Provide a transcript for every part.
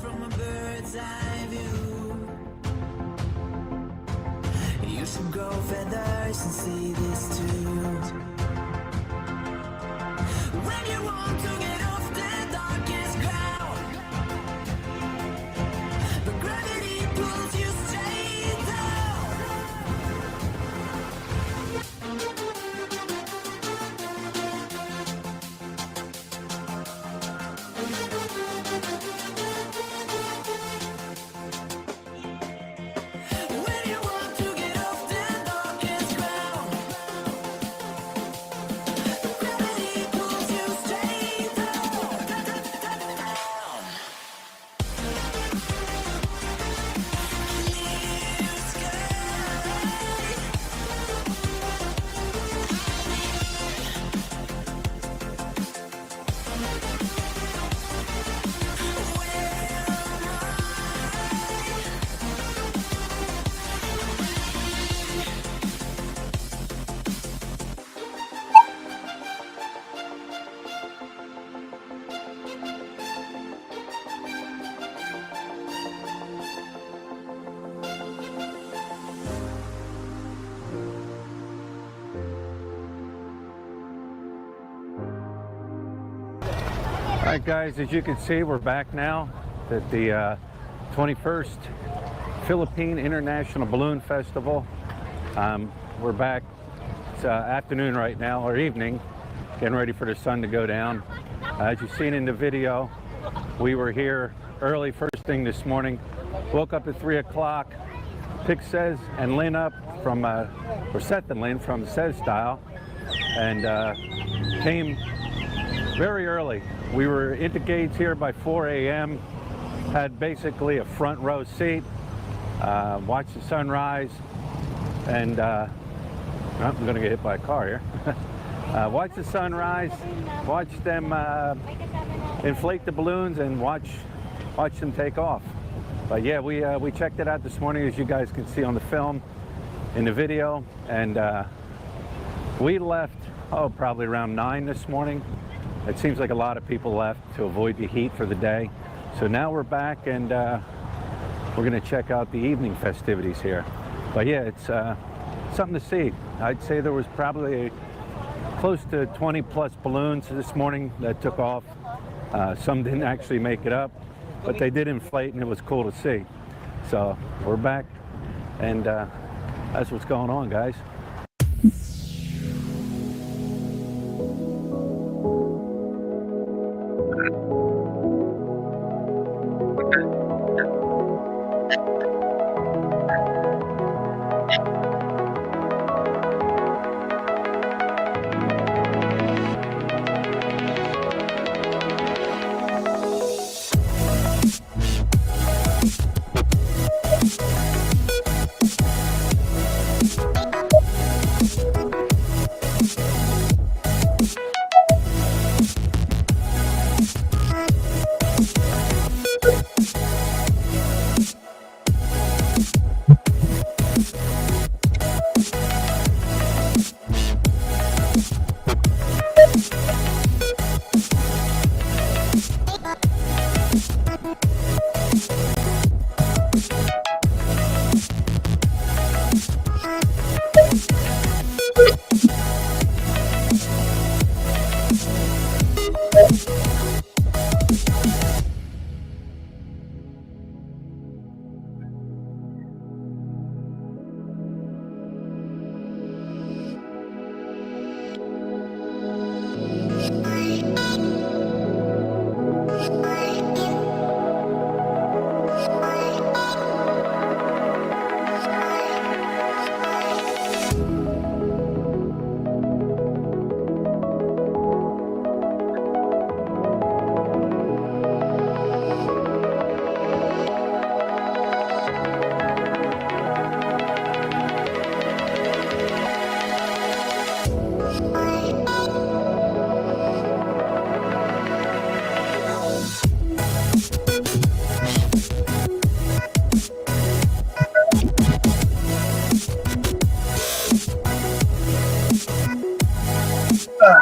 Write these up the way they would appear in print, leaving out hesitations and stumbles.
From a bird's eye view, you should grow feathers and see this too. When you want to get off the darkest ground, but gravity pulls you straight down. When you want to get off the darkest ground, gravity pulls you straight down. Clear sky. All right, guys, as you can see, we're back now at the 21st Philippine International Balloon Festival. We're back. It's afternoon right now, or evening, getting ready for the sun to go down. As you've seen in the video, we were here early, first thing this morning. Woke up at 3 o'clock, picked Sez and Lynn up from, or Seth and Lynn from Sez Style, and came very early. We were at the gates here by 4 a.m. Had basically a front row seat, watched the sunrise, and I'm going to get hit by a car here. Watch the sunrise, watch them inflate the balloons, and watch them take off. But yeah, we checked it out this morning, as you guys can see on the film, in the video, and we left probably around 9 this morning. It seems like a lot of people left to avoid the heat for the day. So now we're back, and we're going to check out the evening festivities here. But yeah, it's something to see. I'd say there was probably close to 20 plus balloons this morning that took off. Some didn't actually make it up, but they did inflate, and it was cool to see. So we're back, and that's what's going on, guys. All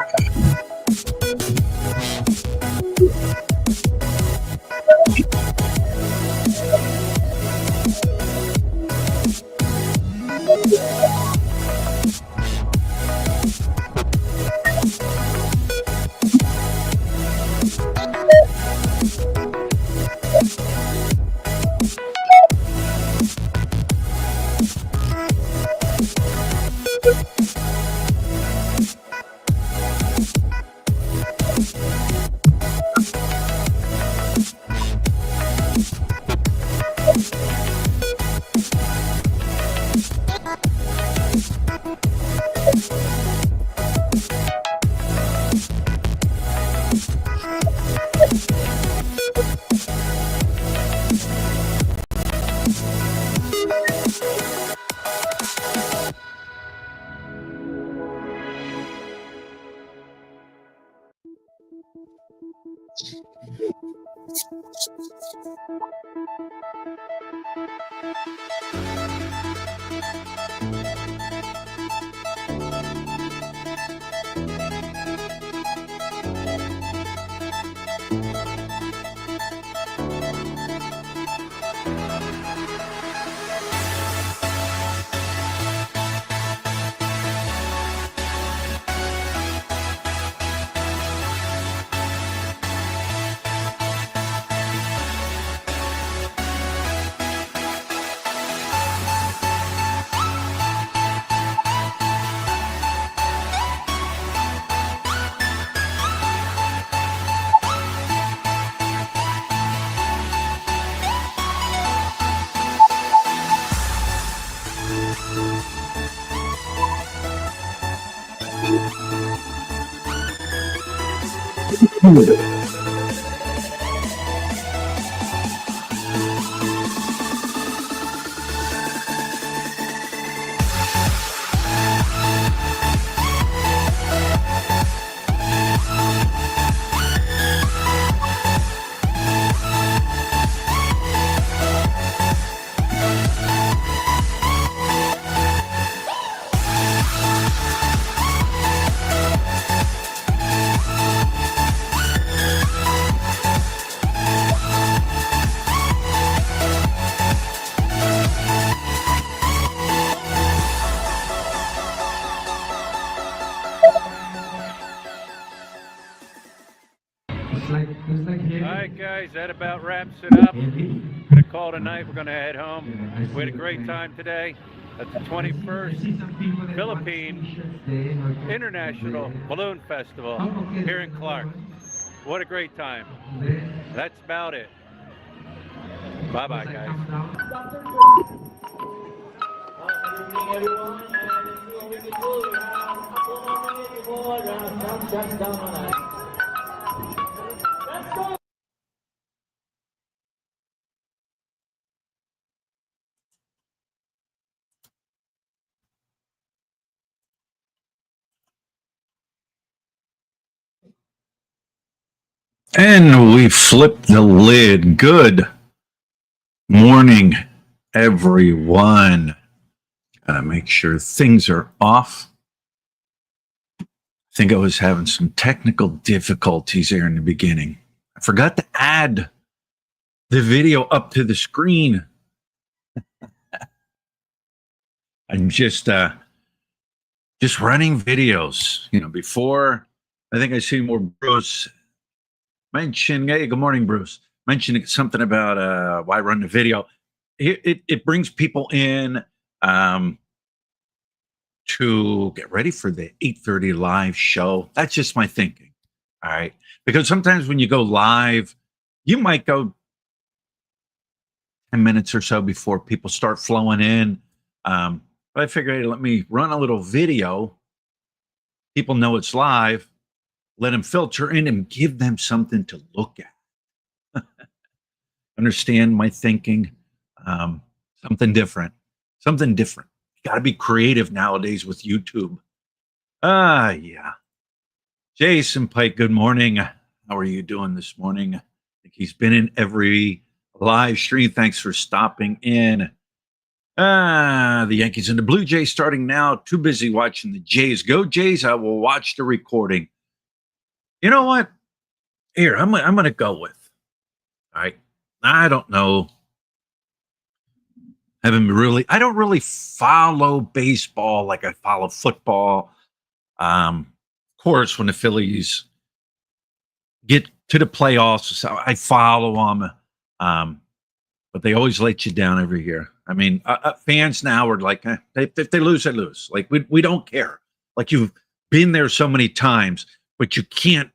right, guys, that about wraps it up. Gonna call tonight. We're gonna head home. We had a great time today at the 21st Philippine International Balloon Festival here in Clark. What a great time. That's about it. Bye-bye, guys. Good evening, everyone, and what we can do, we have a couple more minutes before the sun shuts down on us. Let's go! And we flipped the lid. Good morning, everyone. Gotta make sure things are off. I think I was having some technical difficulties there in the beginning. I forgot to add the video up to the screen. I'm just running videos. You know, before I think I see more Bruce mention. Hey, good morning, Bruce. Mentioning something about why run the video. It brings people in to get ready for the 8:30 live show. That's just my thinking. All right. Because sometimes when you go live, you might go 10 minutes or so before people start flowing in. But I figured, hey, let me run a little video. People know it's live. Let them filter in and give them something to look at. Understand my thinking? Something different. Something different. You got to be creative nowadays with YouTube. Yeah. Jason Pike, good morning. How are you doing this morning? I think he's been in every live stream. Thanks for stopping in. The Yankees and the Blue Jays starting now. Too busy watching the Jays. Go Jays. I will watch the recording. You know what? Here, I'm going to go with. All right. I don't know. I don't really follow baseball like I follow football. Of course, when the Phillies get to the playoffs, so I follow them. But they always let you down every year. I mean, fans now are like, if they lose, they lose. Like, we don't care. Like, you've been there so many times, but you can't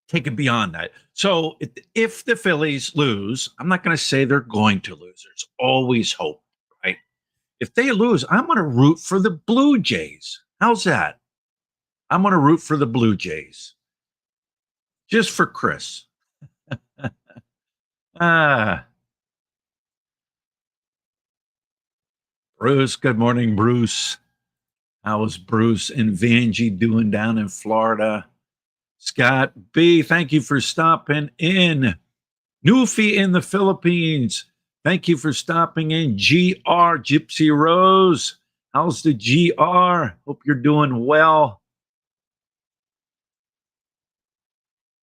take it beyond that. So if the Phillies lose, I'm not going to say they're going to lose. There's always hope, right? If they lose, I'm going to root for the Blue Jays. How's that? I'm going to root for the Blue Jays. Just for Chris. Bruce, good morning, Bruce. How's Bruce and Vanjie doing down in Florida? Scott B., thank you for stopping in. Newfie in the Philippines, thank you for stopping in. GR, Gypsy Rose, how's the GR? Hope you're doing well.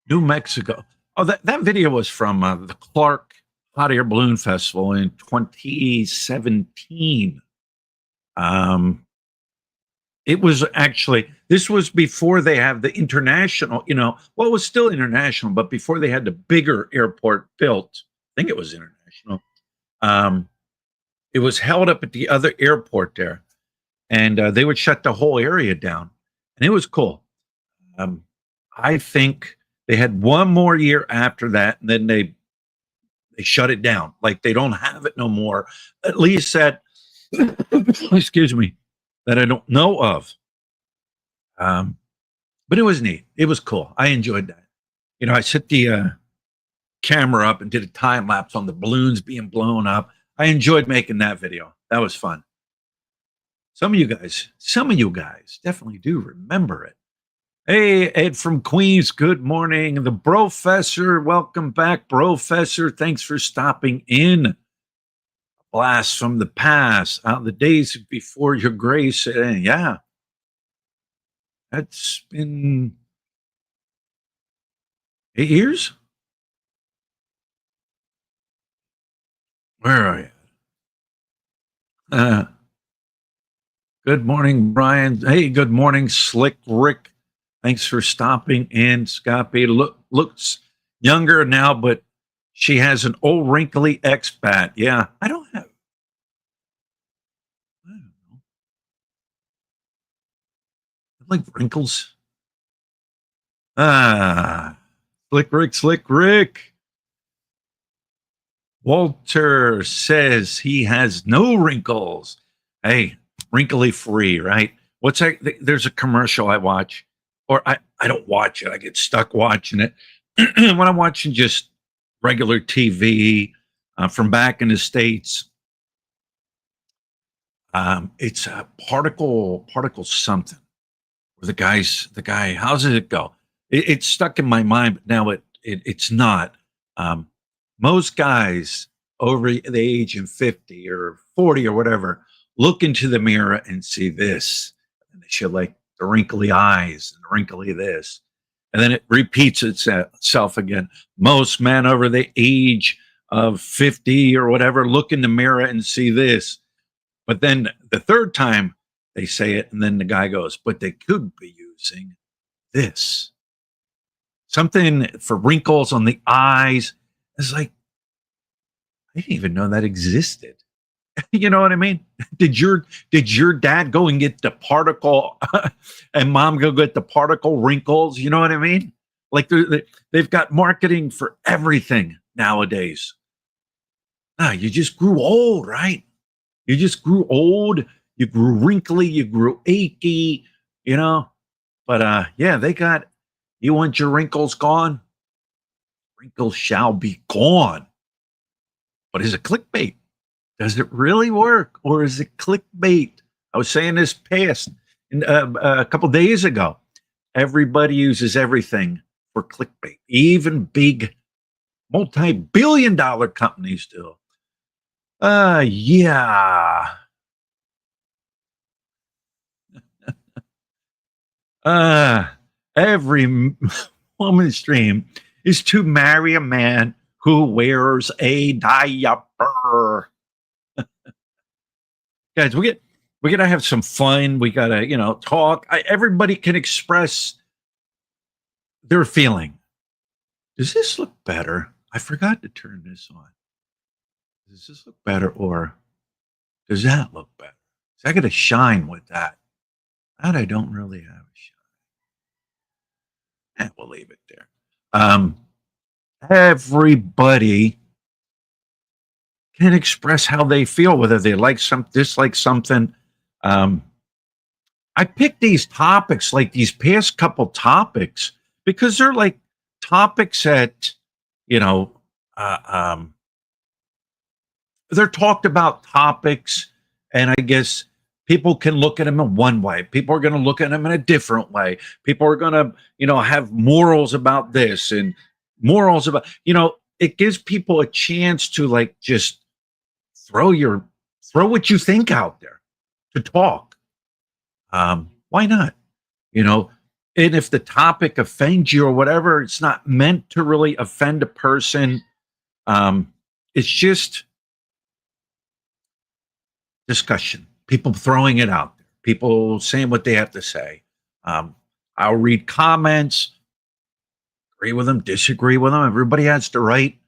New Mexico. Oh, that video was from the Clark Hot Air Balloon Festival in 2017. It was actually, this was before they have the international, well, it was still international, but before they had the bigger airport built. I think it was international. It was held up at the other airport there, and they would shut the whole area down, and it was cool. I think they had one more year after that, and then they shut it down. Like, they don't have it no more. At least that, excuse me, that I don't know of. But it was neat. It was cool. I enjoyed that. I set the camera up and did a time lapse on the balloons being blown up. I enjoyed making that video. That was fun. Some of you guys definitely do remember it. Hey, Ed from Queens, good morning. The Brofessor, welcome back, Brofessor. Thanks for stopping in. Blast from the past, the days before your grace. Yeah, that's been 8 years. Where are you? Good morning, Brian. Hey, good morning, Slick Rick. Thanks for stopping in. Scotty looks younger now, but she has an old wrinkly expat. Yeah, I don't know. Like wrinkles. Slick Rick. Walter says he has no wrinkles. Hey, wrinkly free, right? What's that? There's a commercial I watch, or I don't watch it. I get stuck watching it. When I'm watching just regular TV from back in the States, it's a particle something. Where the guy, how does it go? It's stuck in my mind, but now it's not. Most guys over the age of 50 or 40 or whatever look into the mirror and see this, and they show like the wrinkly eyes and the wrinkly this, and then it repeats itself again. Most men over the age of 50 or whatever look in the mirror and see this, but then the third time they say it, and then the guy goes, but they could be using this. Something for wrinkles on the eyes. It's like, I didn't even know that existed. You know what I mean? Did your dad go and get the particle and mom go get the particle wrinkles? You know what I mean? Like they've got marketing for everything nowadays. You just grew old, right? You just grew old. You grew wrinkly. You grew achy, But yeah, they got, you want your wrinkles gone? Wrinkles shall be gone. But is it clickbait? Does it really work, or is it clickbait? I was saying this a couple days ago. Everybody uses everything for clickbait. Even big multi-billion-dollar companies do. Yeah. Uh, every woman's dream is to marry a man who wears a diaper. Guys, we gotta have some fun. We gotta, talk. Everybody can express their feeling. Does this look better? I forgot to turn this on. Does this look better, or does that look better? So I got to shine with that. That I don't really have a shine. We'll leave it there. Everybody can express how they feel, whether they like some, dislike something. I picked these topics, like these past couple topics, because they're like topics that, you know, uh, um, they're talked about topics, and I guess people can look at them in one way. People are going to look at them in a different way. People are going to, have morals about this and morals about, it gives people a chance to like just throw what you think out there to talk. Why not? You know, and if the topic offends you or whatever, it's not meant to really offend a person. It's just discussion, people throwing it out there, people saying what they have to say. I'll read comments, agree with them, disagree with them. Everybody has the right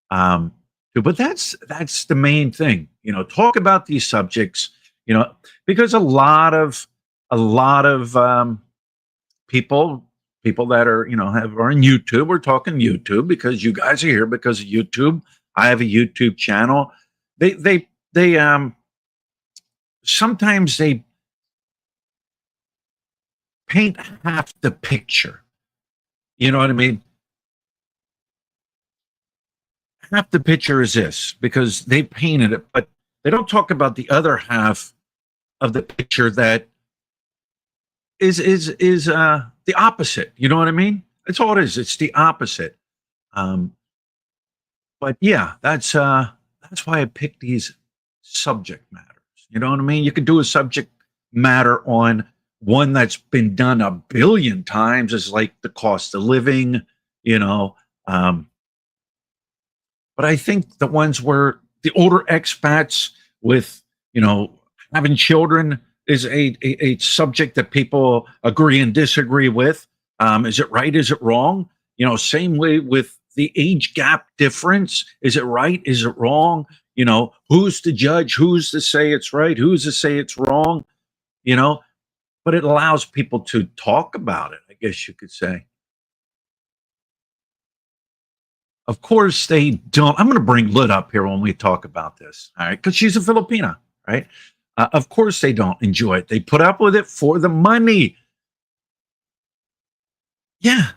but that's the main thing. Talk about these subjects. Because a lot of people that are are on YouTube. We're talking YouTube because you guys are here because of YouTube. I have a YouTube channel. They sometimes they paint half the picture. You know what I mean? Half the picture is this because they painted it, but they don't talk about the other half of the picture that is the opposite. You know what I mean? That's all it is. It's the opposite. But yeah, that's why I picked these subject matters. You know what I mean? You could do a subject matter on one that's been done a billion times, is like the cost of living, you know. But I think the ones where the older expats with, having children is a subject that people agree and disagree with. Is it right? Is it wrong? Same way with the age gap difference. Is it right? Is it wrong? Who's to judge? Who's to say it's right? Who's to say it's wrong? But it allows people to talk about it, I guess you could say. Of course, they don't. I'm going to bring Lit up here when we talk about this, all right? Because she's a Filipina, right? Of course, they don't enjoy it. They put up with it for the money. Yeah,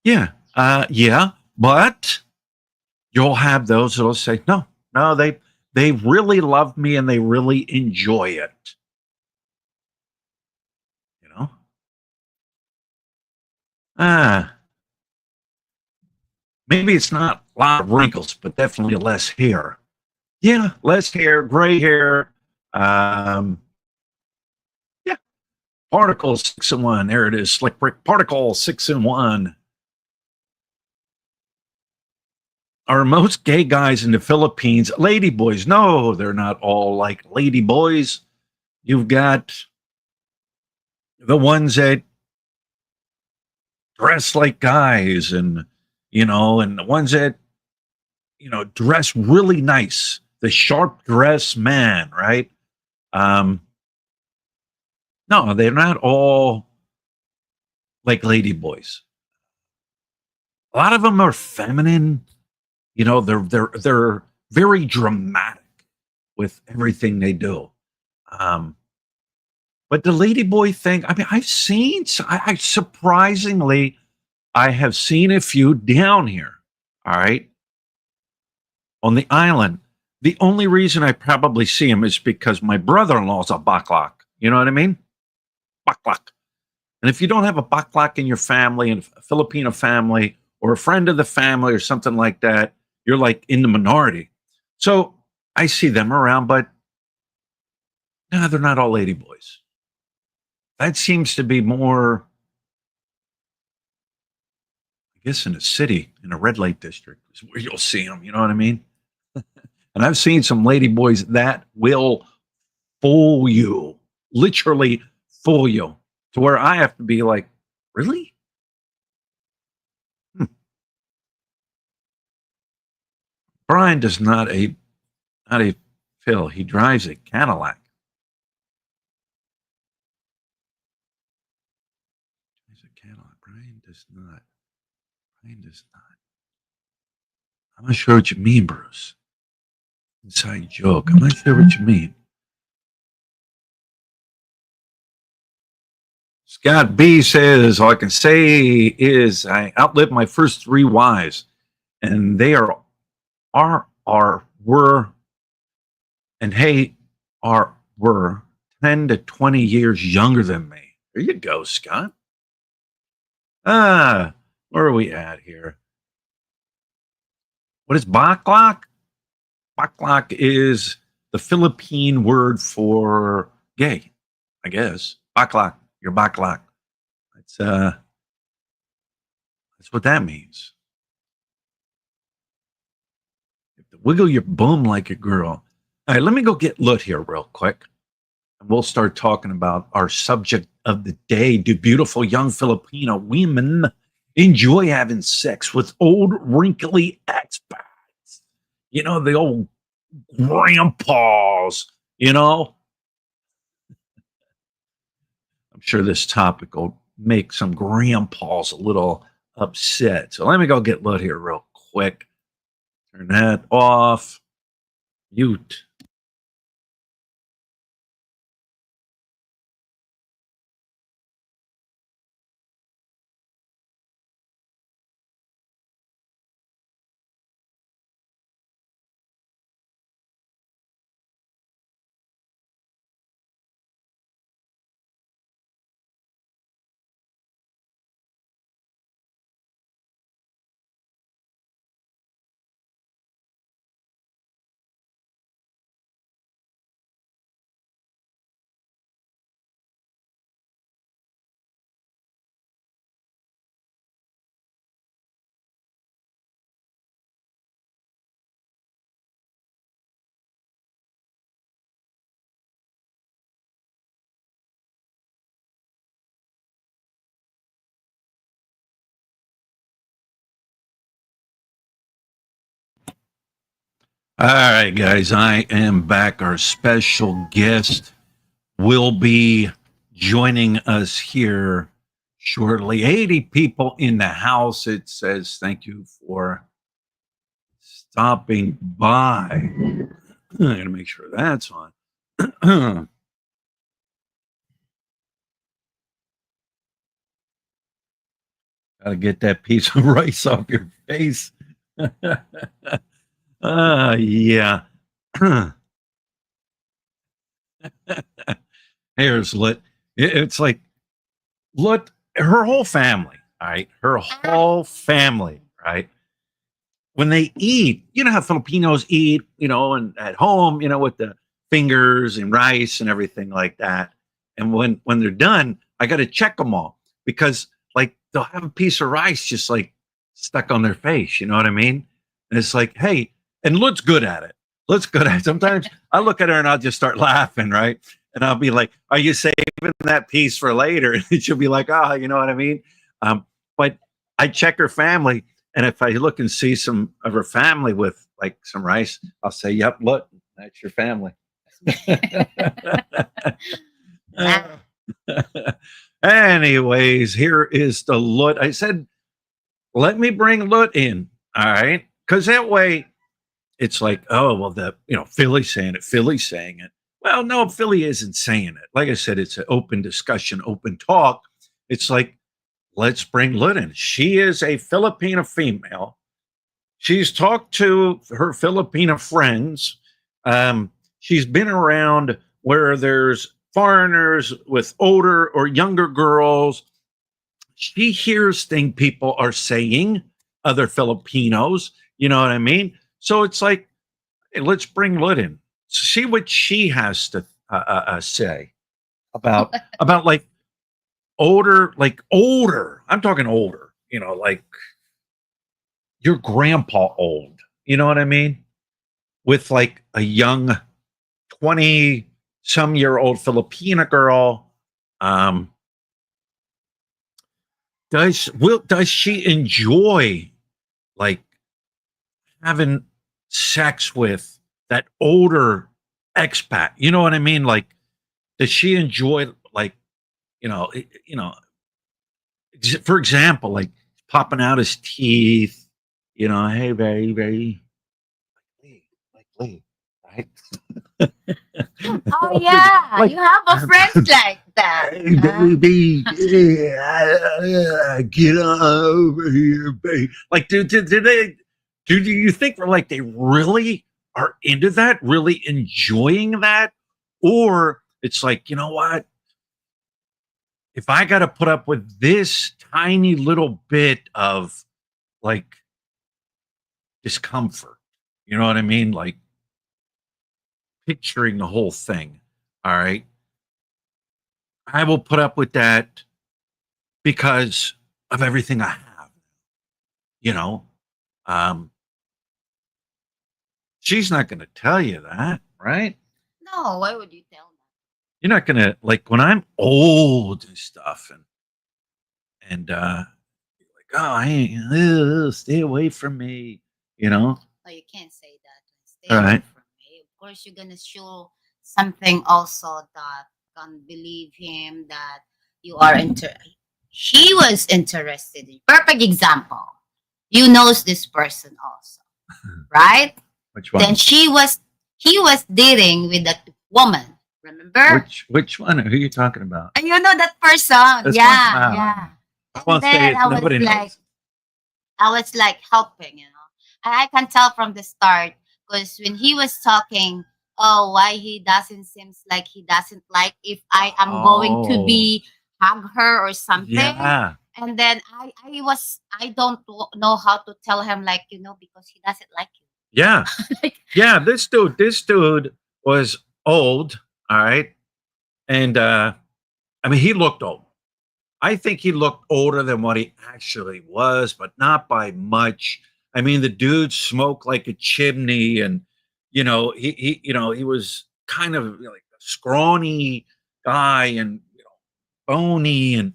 yeah. But you'll have those that'll say, no, they really love me and they really enjoy it. You know? Maybe it's not a lot of wrinkles, but definitely less hair. Yeah, less hair, gray hair. Yeah, particle 6 and 1. There it is, slick brick particle 6 and 1. Are most gay guys in the Philippines lady boys? No, they're not all like lady boys. You've got the ones that dress like guys, and and the ones that dress really nice. The sharp dress man, right? No, they're not all like boys. A lot of them are feminine. They're very dramatic with everything they do. But the ladyboy thing, I mean, I surprisingly, I have seen a few down here. All right, on the island. The only reason I probably see him is because my brother-in-law is a baklak. You know what I mean? Baklak. And if you don't have a baklak in your family, and a Filipino family, or a friend of the family, or something like that, you're like in the minority. So I see them around, but no, they're not all ladyboys. That seems to be more, I guess, in a city, in a red light district, is where you'll see them. You know what I mean? And I've seen some ladyboys that will fool you, literally fool you, to where I have to be like, really? Hmm. Brian does not a Phil. He drives a Cadillac. He's a Cadillac. Brian does not. Brian does not. I'm not sure what you mean, Bruce. Inside joke. I'm not sure what you mean. Scott B says, all I can say is I outlived my first three wives, and they were, and hey, were 10 to 20 years younger than me. There you go, Scott. Where are we at here? What is baklak? Baklak is the Philippine word for gay, I guess. Baklak, you're baklak. That's what that means. You have to wiggle your bum like a girl. All right, let me go get Lut here real quick. And we'll start talking about our subject of the day. Do beautiful young Filipino women enjoy having sex with old wrinkly expats? You know, the old grandpas, you know? I'm sure this topic will make some grandpas a little upset. So let me go get Lut here real quick. Turn that off. Mute. All right, guys, I am back. Our special guest will be joining us here shortly. 80 people in the house. It says thank you for stopping by. I'm going to make sure that's on. Gotta get that piece of rice off your face. Yeah. Here's Lit. It's like Lit, her whole family, right? Her whole family, right? When they eat, you know how Filipinos eat, you know, and at home, you know, with the fingers and rice and everything like that. And when they're done, I got to check them all because like they'll have a piece of rice just like stuck on their face. You know what I mean? And it's like, hey, and Lut's good at it. Lut's good at it. Sometimes I look at her and I'll just start laughing, right? And I'll be like, "Are you saving that piece for later?" And she'll be like, "Ah, you know what I mean?" But I check her family, and if I look and see some of her family with like some rice, I'll say, "Yep, look, that's your family." Anyways, here is the Lut. I said, let me bring Lut in. All right. Because that way it's like, oh, well, Philly's saying it. Philly's saying it. Well, no, Philly isn't saying it. Like I said, it's an open discussion, open talk. It's like, let's bring Lut in. She is a Filipina female. She's talked to her Filipina friends. She's been around where there's foreigners with older or younger girls. She hears things people are saying, other Filipinos, you know what I mean? So it's like, Hey, let's bring Lit in. See what she has to say about like older. I'm talking older. Like your grandpa old. You know what I mean? With like a young 20 some year old Filipina girl. Um, does she enjoy like having sex with that older expat? You know what I mean? Like, does she enjoy like for example, like popping out his teeth? Hey baby, like Lee, right? Oh yeah, Like, you have a friend like that. hey baby, yeah, get on over here, baby. Like, do you think like they really are into that, really enjoying that, or it's like, you know what? If I got to put up with this tiny little bit of like discomfort, you know what I mean? Like picturing the whole thing. All right. I will put up with that because of everything I have, you know. Um, she's not going to tell you that, right? No, why would you tell You're not going to like when I'm old and stuff and like, oh, I ain't, stay away from me, you know. no, you can't say that. Stay All away right. from me. Of course, you're gonna show something also that can believe him that you are She was interested in. Perfect example. You knows this person also, right? Which Then one? he was dating with that woman. Remember? Which one? Who are you talking about? And you know that person. This one? Yeah, Oh, yeah. I And won't say then it. Nobody knows. I was like helping, you know. And I can tell from the start because when he was talking, oh, why he doesn't seems like he doesn't like if I am going to Oh, be hug her or something. yeah, And then I don't know how to tell him like, you know, because he doesn't like yeah, you. Like, yeah. This dude was old. All right, and I mean, he looked old. I think he looked older than what he actually was, but not by much. I mean, the dude smoked like a chimney, and he was kind of like a scrawny guy and bony and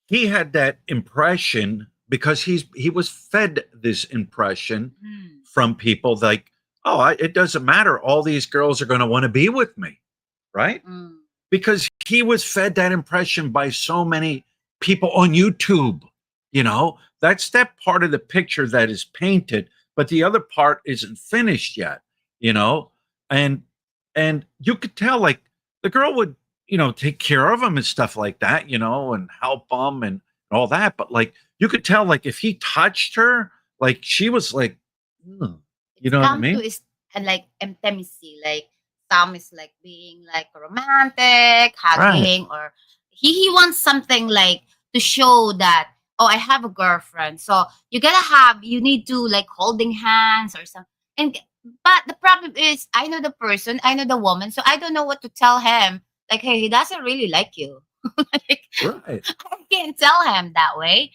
he had that impression because he was fed this impression mm, from people like, oh, it doesn't matter. All these girls are going to want to be with me, right? mm, Because he was fed that impression by so many people on YouTube. That's that part of the picture that is painted, but the other part isn't finished yet. You know, and and you could tell like the girl would take care of him and stuff like that, and help him and all that. But like you could tell like if he touched her, like she was like, "Ugh," you it's know what I come to mean? is like intimacy. Like some is like being like romantic, Right. hugging, or he wants something like to show that oh I have a girlfriend. So you need to like holding hands or something. And but the problem is I know the person, I know the woman, so I don't know what to tell him. Like hey, he doesn't really like you. Like, Right. I can't tell him that way.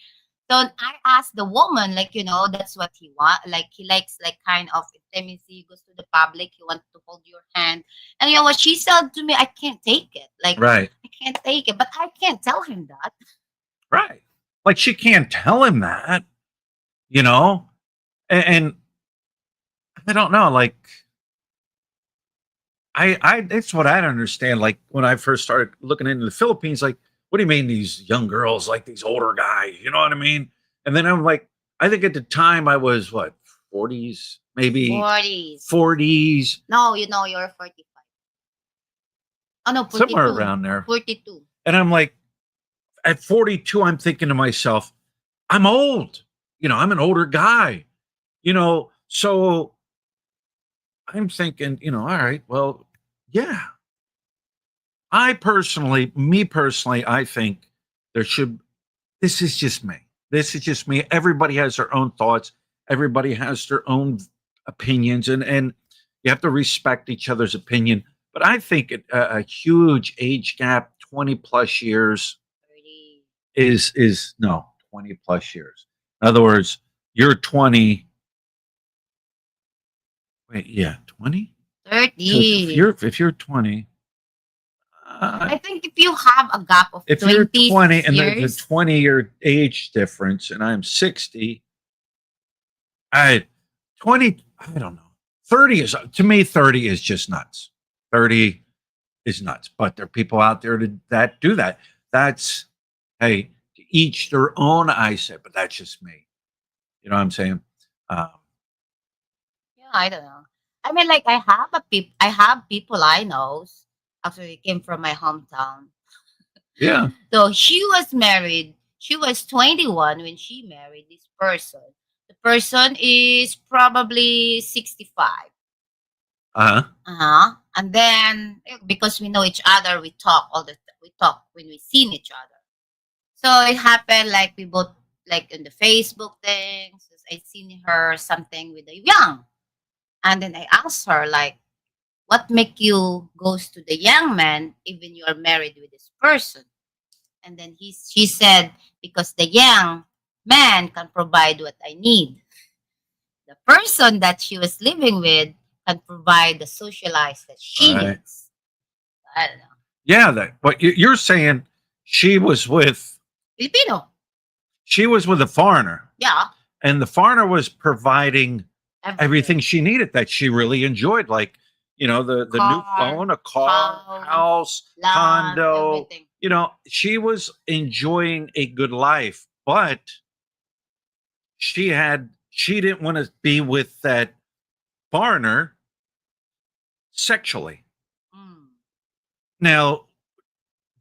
So I asked the woman, like, you know, that's what he want. Like he likes like kind of intimacy. He goes to the public, he wants to hold your hand. And you know what she said to me, I can't take it. Like Right. I can't take it. But I can't tell him that. Right. Like she can't tell him that, you know? And I don't know, like I it's what I don't understand. Like when I first started looking into the Philippines, like, what do you mean these young girls like these older guys? You know what I mean? And then I'm like, I think at the time I was what, 40s, maybe 40s. 40s, No, you know, you're 45. Oh no, somewhere 42. around there. 42. And I'm like, at 42, I'm thinking to myself, I'm old. I'm an older guy, so I'm thinking, all right, well, yeah. Me personally, I think there should, this is just me. This is just me. Everybody has their own thoughts. everybody has their own opinions, and you have to respect each other's opinion. But I think a huge age gap, 20 plus years, 30. is no 20 plus years. In other words, you're 20. Wait, yeah, 20. So if 30. you're 20, I think if you have a gap of if you're 20 20 and there's a years, 20-year age difference, and I'm 60, I 20. I don't know. 30 is to me. 30 is just nuts. 30 is nuts. But there are people out there that do that. That's hey, to each their own. I said, but that's just me. You know what I'm saying? Um, yeah, I don't know. I mean, like I have people I know. Actually, came from my hometown. yeah. So she was married. She was 21 when she married this person. The person is probably 65. Uh huh. Uh-huh. And then because we know each other, we talk we talk when we seen each other. So it happened like we both like in the Facebook things. I seen her something with a young. And then I asked her like, what make you goes to the young man even you are married with this person? And then she said, because the young man can provide what I need. The person that she was living with can provide the socialize that she Right. needs. I don't know. Yeah. That. But you're saying she was with Filipino. a foreigner, Yeah. and the foreigner was providing everything Everything. she needed that she really enjoyed, like the new Car, phone, a car, house, land, condo. everything. She was enjoying a good life, but she didn't want to be with that foreigner sexually. Mm. Now,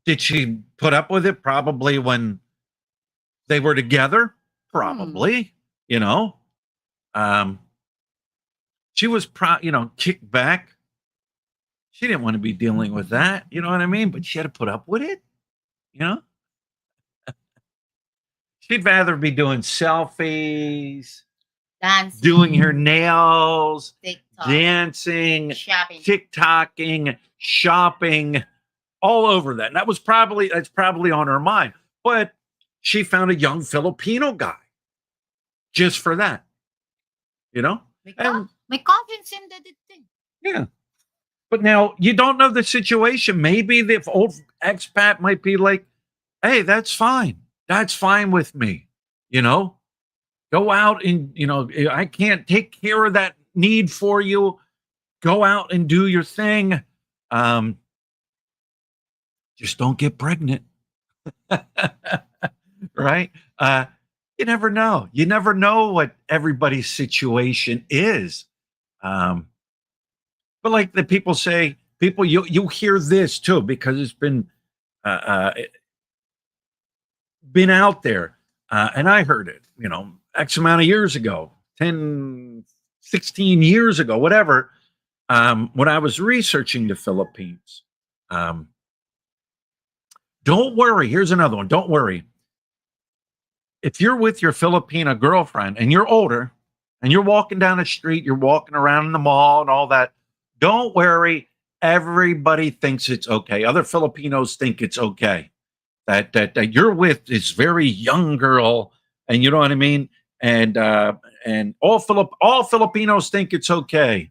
did she put up with it? Probably when they were together. Probably, you know. Um, she was kicked back. She didn't want to be dealing with that. You know what I mean? But she had to put up with it. You know, she'd rather be doing selfies, Dance, doing her nails, TikTok, dancing, shopping. TikToking, shopping, all over that. And that's probably on her mind. But she found a young Filipino guy just for that, you know? And My conscience in the thing. yeah. But now you don't know the situation. Maybe the old expat might be like, hey, that's fine. That's fine with me. You know, go out and, I can't take care of that need for you. Go out and do your thing. Um, just don't get pregnant. Right? You never know. You never know what everybody's situation is. But like the people say, you hear this too because it's been out there, and I heard it, X amount of years ago, 10, 16 years ago, whatever. When I was researching the Philippines, don't worry. Here's another one. Don't worry. If you're with your Filipina girlfriend and you're older and you're walking down the street, you're walking around in the mall and all that, don't worry. Everybody thinks it's okay. Other Filipinos think it's okay that you're with this very young girl, and you know what I mean. And all Filipinos think it's okay.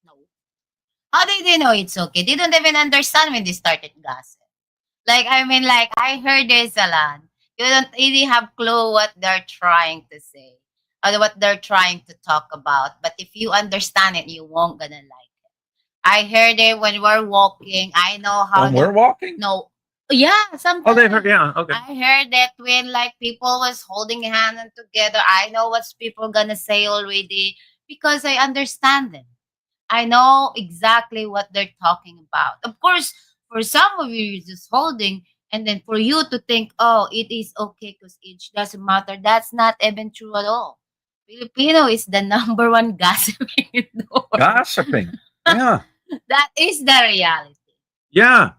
No. How did they know it's okay? They don't even understand when they started gossip. Like, I mean, like, I heard this a lot. You don't really have clue what they're trying to say or what they're trying to talk about. But if you understand it, you won't gonna like it. I heard it when we're walking. I know how When we're walking? no. Yeah, sometimes. Oh, they've heard. Yeah, okay. I heard that when like people was holding hands and together, I know what's people gonna say already because I understand them. I know exactly what they're talking about. Of course, for some of you, you're just holding, and then for you to think, oh, it is okay because age doesn't matter. That's not even true at all. Filipino is the number one gossiping in the world. Gossiping. Yeah. That is the reality. Yeah.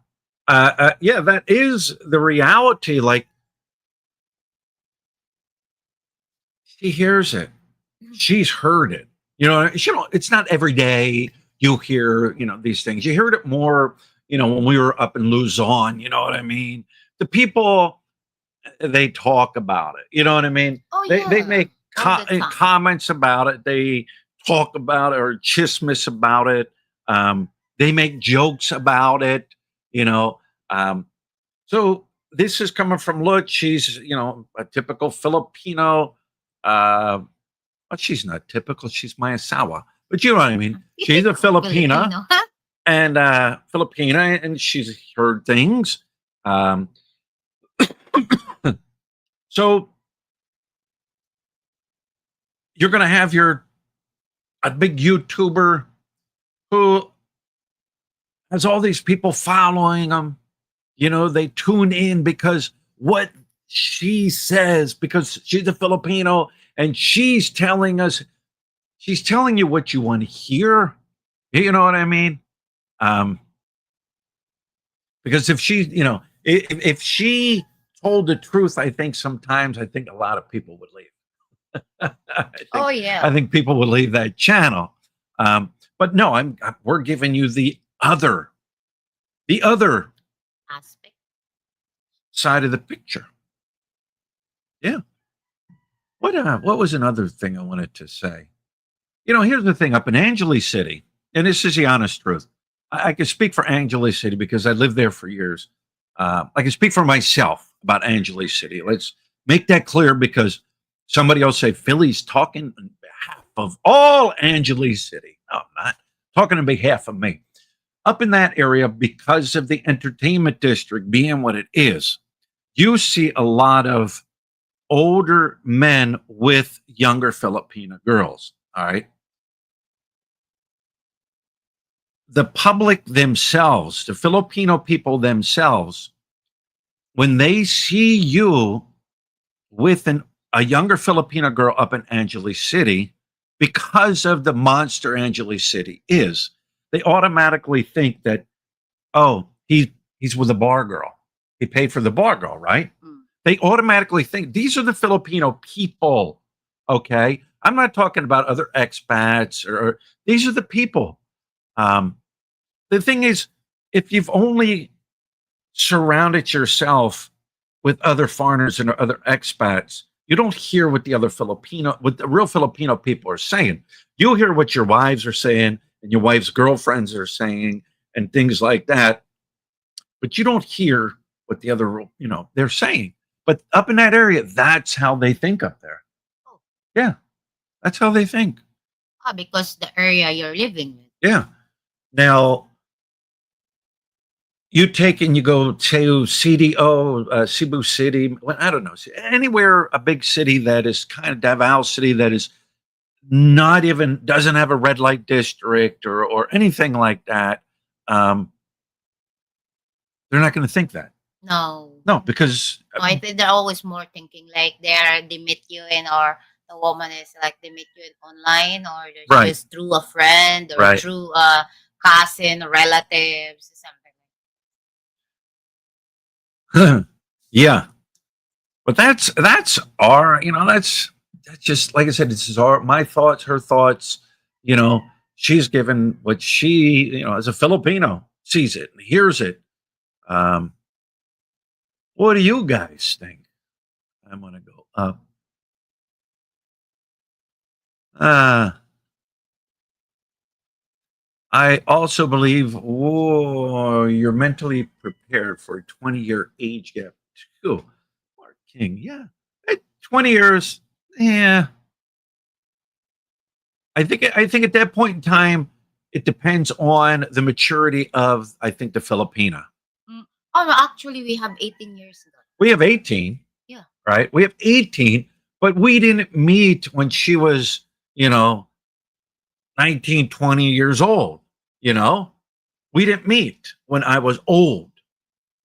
Yeah, that is the reality. Like, she hears it. she's heard it. It's not every day you hear, these things. You heard it more, when we were up in Luzon, you know what I mean? The people, they talk about it. You know what I mean? Oh They yeah, make all the time. comments about it. They talk about it or chismis about it. They make jokes about it. You know, so this is coming from Look. She's a typical Filipino. But she's not typical. She's my asawa. But you know what I mean. You She's think a Filipina Filipino, huh? and Filipina, and she's heard things. Um, so you're going to have a big YouTuber who has all these people following them. They tune in because what she says, because she's a Filipino and she's telling you what you want to hear. You know what I mean? Because if she, if she told the truth, I think a lot of people would leave. Oh I yeah, think people would leave that channel. But no, we're giving you the other aspect. side of the picture. Yeah. What was another thing I wanted to say? Here's the thing up in Angeles City, and this is the honest truth. I can speak for Angeles City because I lived there for years. I can speak for myself about Angeles City. Let's make that clear because somebody else say Philly's talking on behalf of all Angeles City. No, I'm not talking on behalf of me. Up in that area, because of the entertainment district being what it is, you see a lot of older men with younger Filipina girls. All right. The public themselves, the Filipino people themselves, when they see you with a younger Filipino girl up in Angeles City, because of the monster Angeles City is, they automatically think that, oh, he's with a bar girl. He paid for the bar girl, right? Mm. They automatically think these are the Filipino people. Okay. I'm not talking about other expats or these are the people. The thing is, if you've only surrounded yourself with other foreigners and other expats, you don't hear what what the real Filipino people are saying. You'll hear what your wives are saying and your wife's girlfriends are saying and things like that, but you don't hear what the other, they're saying. But up in that area, that's how they think up there. Oh, Yeah, that's how they think. because the area you're living with. Yeah. Now, you take and you go to CDO, Cebu City. Well, I don't know, anywhere a big city that is kind of Davao City that is not even doesn't have a red light district or anything like that. They're not going to think that. No, No, because no, I think they're always more thinking like they meet you in, or the woman is like they meet you online, or there's Right. just through a friend or Right. through a cousin, relatives, something. yeah, but that's our, that's just like I said. This is my thoughts, her thoughts. She's given what she, as a Filipino, sees it and hears it. What do you guys think? I'm gonna go up. Uh, I also believe you're mentally prepared for a 20-year age gap too. Mark King, yeah. 20 years, yeah. I think at that point in time, it depends on the maturity of I think the Filipina. Mm. Oh no, actually we have 18 years ago. We have 18, Yeah. right? We have 18, but we didn't meet when she was, 19, 20 years old, you know? We didn't meet when I was old,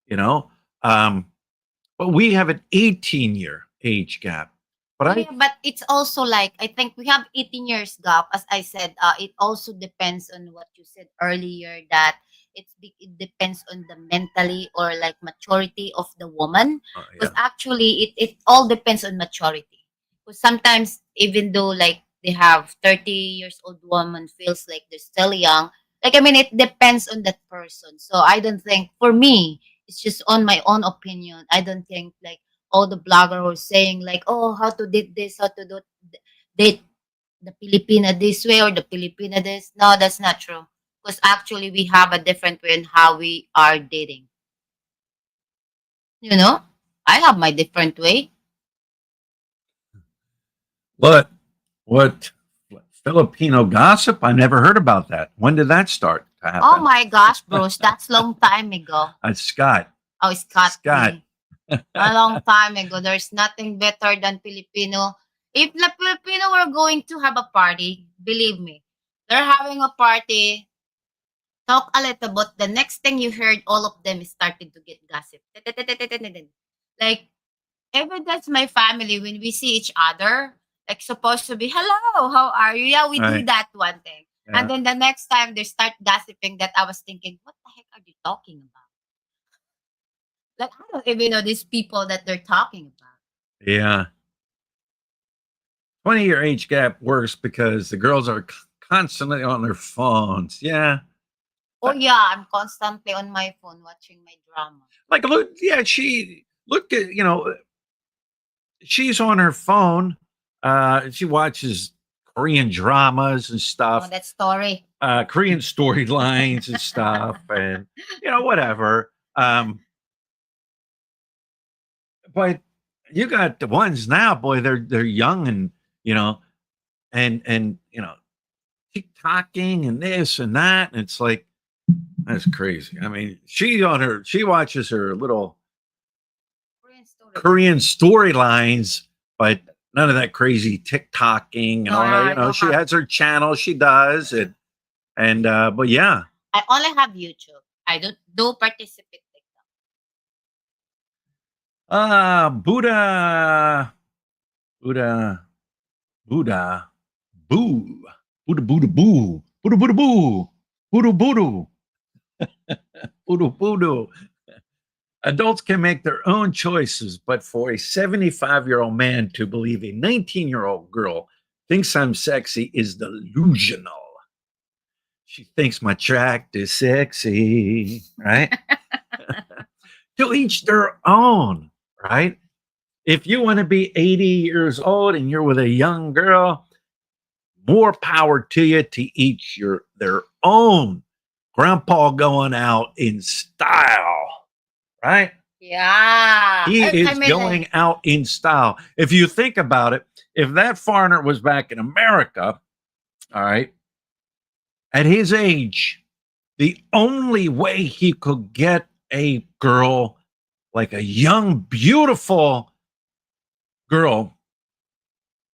you know? But we have an 18-year age gap. But Yeah, but it's also like I think we have 18 years gap. As I said, it also depends on what you said earlier, that it depends on the mentally or like maturity of the woman. Because yeah. actually, it all depends on maturity. Because sometimes even though like they have 30 years old woman feels like they're still young. Like, I mean, it depends on that person. So I don't think, for me, it's just on my own opinion. I don't think like all the blogger were saying like, oh, how to date this, how to do date the Filipina this way or the Filipina this. No, that's not true. Because actually we have a different way in how we are dating. You know? I have my different way. What Filipino gossip? I never heard about that. When did that start to happen? Oh my gosh, bros, that's long time ago. Scott. Oh, Scott. Scott. A long time ago. There's nothing better than Filipino. If the Filipino were going to have a party, believe me, they're having a party. Talk a little but the next thing you heard, all of them started to get gossip. Like, even that's my family when we see each other, like supposed to be, hello, how are you? Yeah, we do Right. that one thing. Yeah. And then the next time they start gossiping that I was thinking, what the heck are you talking about? Like, I don't even know these people that they're talking about. Yeah. 20-year age gap works because the girls are constantly on their phones. Yeah. Oh yeah, I'm constantly on my phone watching my drama. Like, look, yeah, look at, she's on her phone. She watches Korean dramas and Oh, stuff, that story. Korean storylines and stuff, and whatever. But you got the ones now, boy. They're young and and TikToking and this and that, and it's like that's crazy. I mean, she watches her little Korean story. Korean storylines, but none of that crazy TikToking and No, all that. I don't She have. has her channel, she does, and but yeah, I only have YouTube. I don't do participate TikTok. Buddha, Buddha, Buddha, boo, Buddha, Buddha, boo, Buddha, Buddha, boo, Buddha, Buddha, Buddha, Buddha. Adults can make their own choices, but for a 75-year-old man to believe a 19-year-old girl thinks I'm sexy is delusional. She thinks my tract is sexy, right? To each their own, right? If you want to be 80 years old and you're with a young girl, more power to you, to each their own. Grandpa going out in style, right? Yeah. He is I mean, going out in style. If you think about it, if that foreigner was back in America, all right, at his age, the only way he could get a girl, like a young, beautiful girl,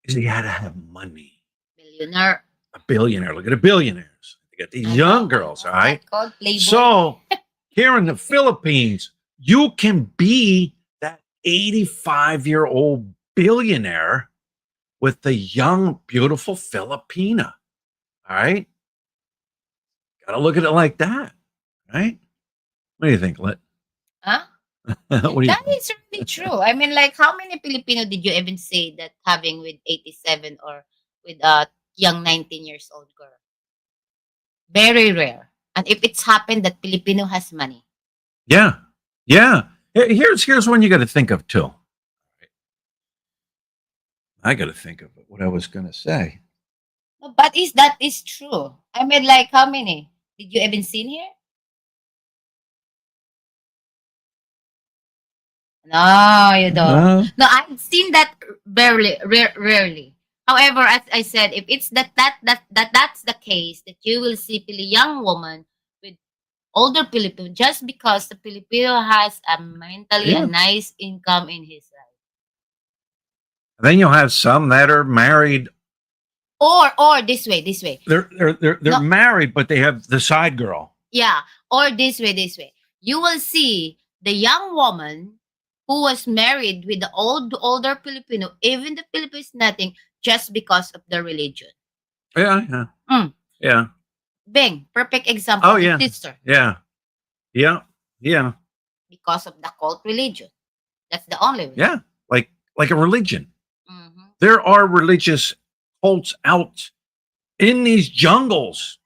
is he had to have money. billionaire. A billionaire. Look at the billionaires. They got these I young know. girls, all What's right? that called? Playboy. So here in the Philippines, you can be that 85-year-old billionaire with the young, beautiful Filipina. All right. Got to look at it like that. Right. What do you think, Lit? Huh? What do you That think? is really true. I mean, like, how many Filipino did you even say that having with 87 or with a young 19 years old girl? Very rare. And if it's happened that Filipino has money. Yeah. Yeah. Here's one you got to think of too. I got to think of what I was going to say. No, but that is true. I mean, like, how many did you even seen here? No, you don't. Uh, No, I've seen that rarely. However, as I said, if it's that's the case, that you will see a young woman with older Filipino just because the Filipino has a mentally Yeah. a nice income in his life. then you'll have some that are married. Or this way. They're No. married, but they have the side girl. Yeah. Or this way. You will see the young woman who was married with the older Filipino, even the Filipino is nothing, just because of the religion. Yeah. Mm. Yeah. Bing, perfect example. Oh, My yeah. sister, Yeah. Yeah. Yeah. because of the cult religion. That's the only way. Yeah. Like a religion. Mhm. There are religious colts out in these jungles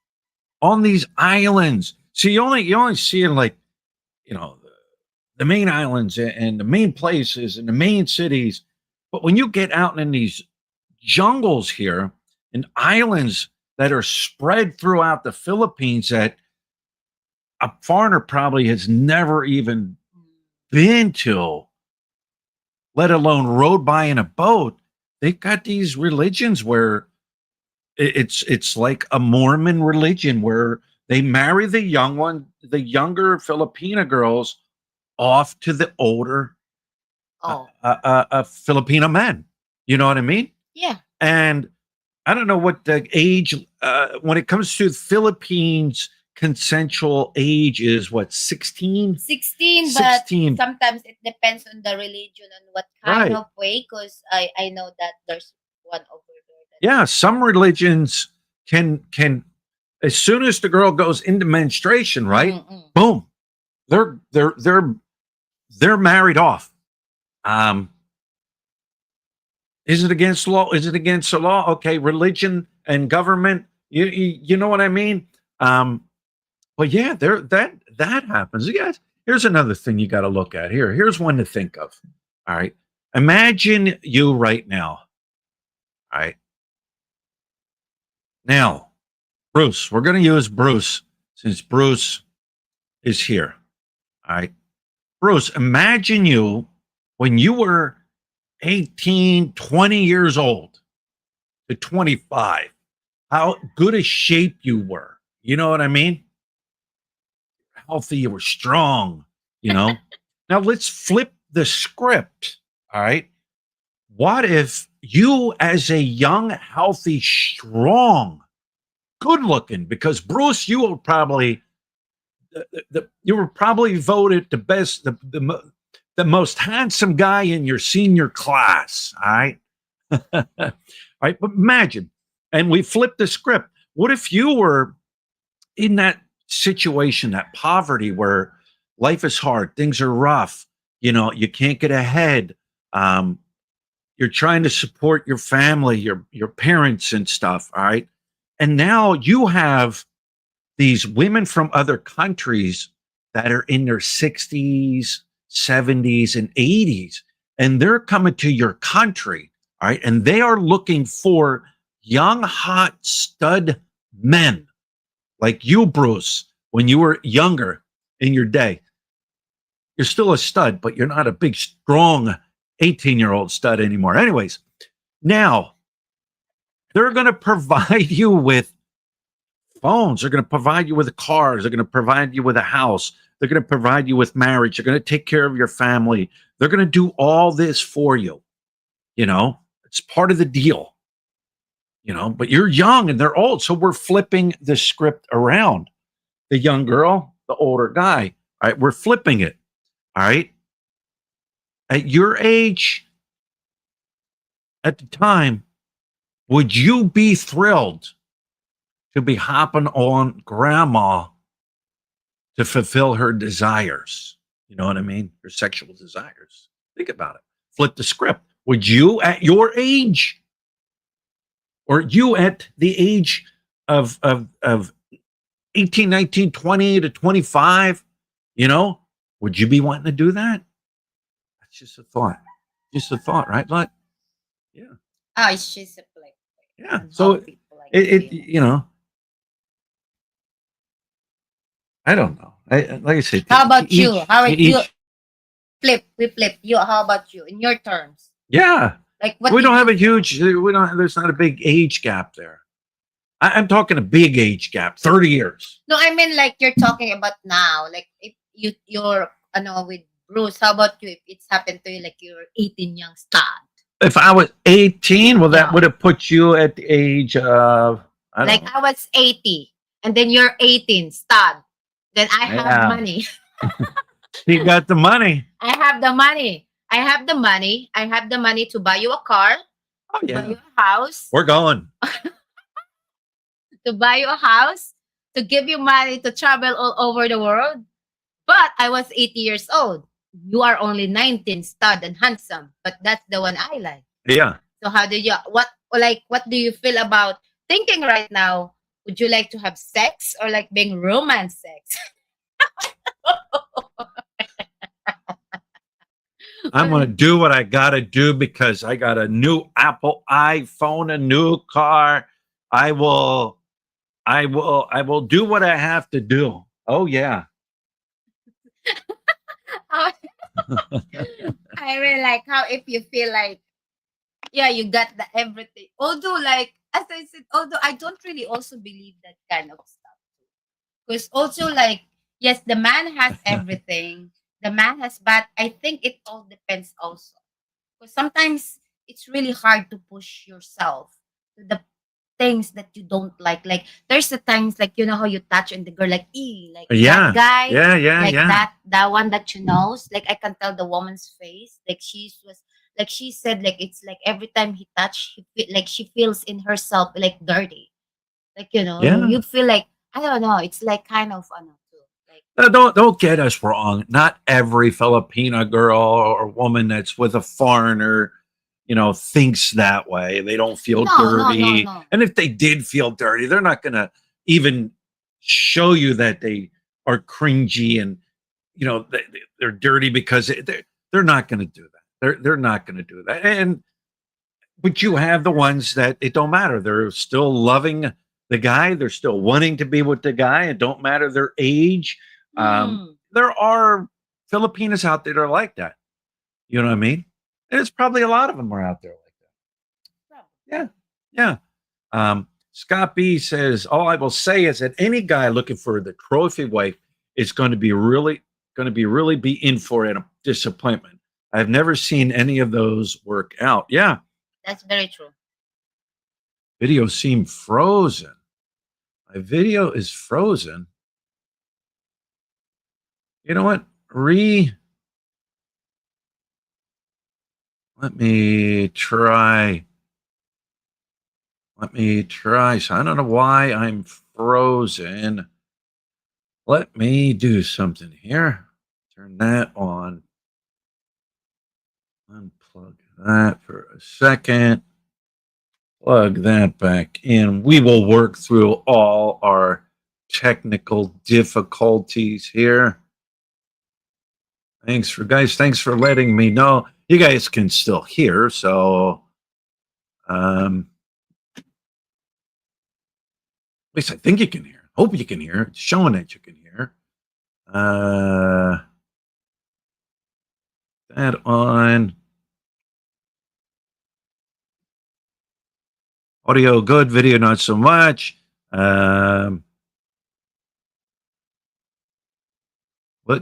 on these islands. So you only see in like, you know, the main islands and the main places and the main cities. But when you get out in these jungles here and islands that are spread throughout the Philippines that a foreigner probably has never even been to, let alone rode by in a boat, they've got these religions where it's like a Mormon religion where they marry the younger Filipina girls off to the older Oh, Filipino men. You know what I mean? yeah. And I don't know what the age when it comes to Philippines consensual age is. What, 16? 16, but 16. sometimes it depends on the religion and what kind of way. Because I know that there's one over there. Yeah, some religions can as soon as the girl goes into menstruation, right? Mm-mm. Boom, they're married off. Is it against the law? Is it against the law? Okay, religion and government. You know what I mean? But yeah, that happens. You guys, here's another thing you got to look at. Here's one to think of. All right, imagine you right now. All right, now, Bruce. We're going to use Bruce since Bruce is here. All right, Bruce. Imagine you when you were 18, 20 years old to 25, how good a shape you were. You know what I mean? Healthy, you were strong, you know? Now let's flip the script. All right. What if you, as a young, healthy, strong, good looking, because Bruce, you were probably you were probably voted the best, the most handsome guy in your senior class. All right. All right. But imagine, and we flip the script. What if you were in that situation, that poverty where life is hard, things are rough, you know, you can't get ahead. You're trying to support your family, your parents and stuff. All right. And now you have these women from other countries that are in their 60s, 70s, and 80s, and they're coming to your country. All right. And they are looking for young, hot stud men like you, Bruce, when you were younger in your day. You're still a stud, but you're not a big, strong 18-year-old stud anymore. Anyways, now they're going to provide you with phones. They're going to provide you with cars. They're going to provide you with a house. They're going to provide you with marriage. They're going to take care of your family. They're going to do all this for you. You know, it's part of the deal. You know, but you're young and they're old. So we're flipping the script around. The young girl, the older guy. All right, we're flipping it. All right. At your age, at the time, would you be thrilled to be hopping on grandma to fulfill her desires? You know what I mean? Her sexual desires. Think about it. Flip the script. Would you, at your age, or you at the age of 18, 19, 20 to 25, you know, would you be wanting to do that? That's just a thought. Just a thought, right? Like, yeah. Oh, it's just a play. Yeah. And So how people like it feel. you know, I don't know. Like I said, How about you? How about you? each- Flip, we flip. You, how about you? In your terms, yeah. like what We did don't have you a huge. We don't. There's not a big age gap there. I'm talking a big age gap, 30 years. No, I mean like you're talking about now. Like if you're with Bruce, how about you? If it's happened to you, like you're 18 young stud. If I was 18, well, that Yeah. would have put you at the age of, I don't Like know. I was 80, and then you're 18 stud. Then I have Yeah. money. You got the money. I have the money. I have the money. I have the money to buy you a car, Oh, buy yeah. you a house, We're going. to buy you a house, to give you money to travel all over the world. But I was 80 years old. You are only 19, stud and handsome. But that's the one I like. Yeah. So how did you? What Or like, what do you feel about thinking right now? Would you like to have sex or like being romance sex? I'm going to do what I got to do because I got a new Apple iPhone, a new car. I will do what I have to do. Oh yeah. I really like how if you feel like, yeah, you got the everything. Although, like as I said, although I don't really also believe that kind of stuff. Because also like, yes, the man has everything. The man has, but I think it all depends also. Because sometimes it's really hard to push yourself to the things that you don't like. Like there's the times like you know how you touch and the girl like like that Yeah. guy, Yeah, yeah, like yeah. that one that you know. Like I can tell the woman's face. Like she was like she said like it's like every time he touch, like she feels in herself like dirty. Like you know, Yeah. you feel like I don't know. It's like kind of I don't know, like Don't get us wrong. Not every Filipina girl or woman that's with a foreigner, thinks that way. They don't feel dirty. no. And if they did feel dirty, they're not going to even show you that they are cringy and they're dirty because they're not going to do that. They're not going to do that. And but you have the ones that it don't matter. They're still loving the guy. They're still wanting to be with the guy. It don't matter their age. hmm, There are Filipinas out there that are like that. You know what I mean? And it's probably a lot of them are out there like that. Yeah. Yeah. Scott B says, all I will say is that any guy looking for the trophy wife is going to be really be in for a disappointment. I've never seen any of those work out. Yeah. that's very true. Video seemed frozen. My video is frozen. You know what? Let me try. So I don't know why I'm frozen. Let me do something here. Turn that on. Unplug that for a second. Plug that back in. We will work through all our technical difficulties here. Thanks for letting me know. You guys can still hear, so at least I think you can hear. Hope you can hear. It's showing that you can hear. That on. Audio good, video not so much. What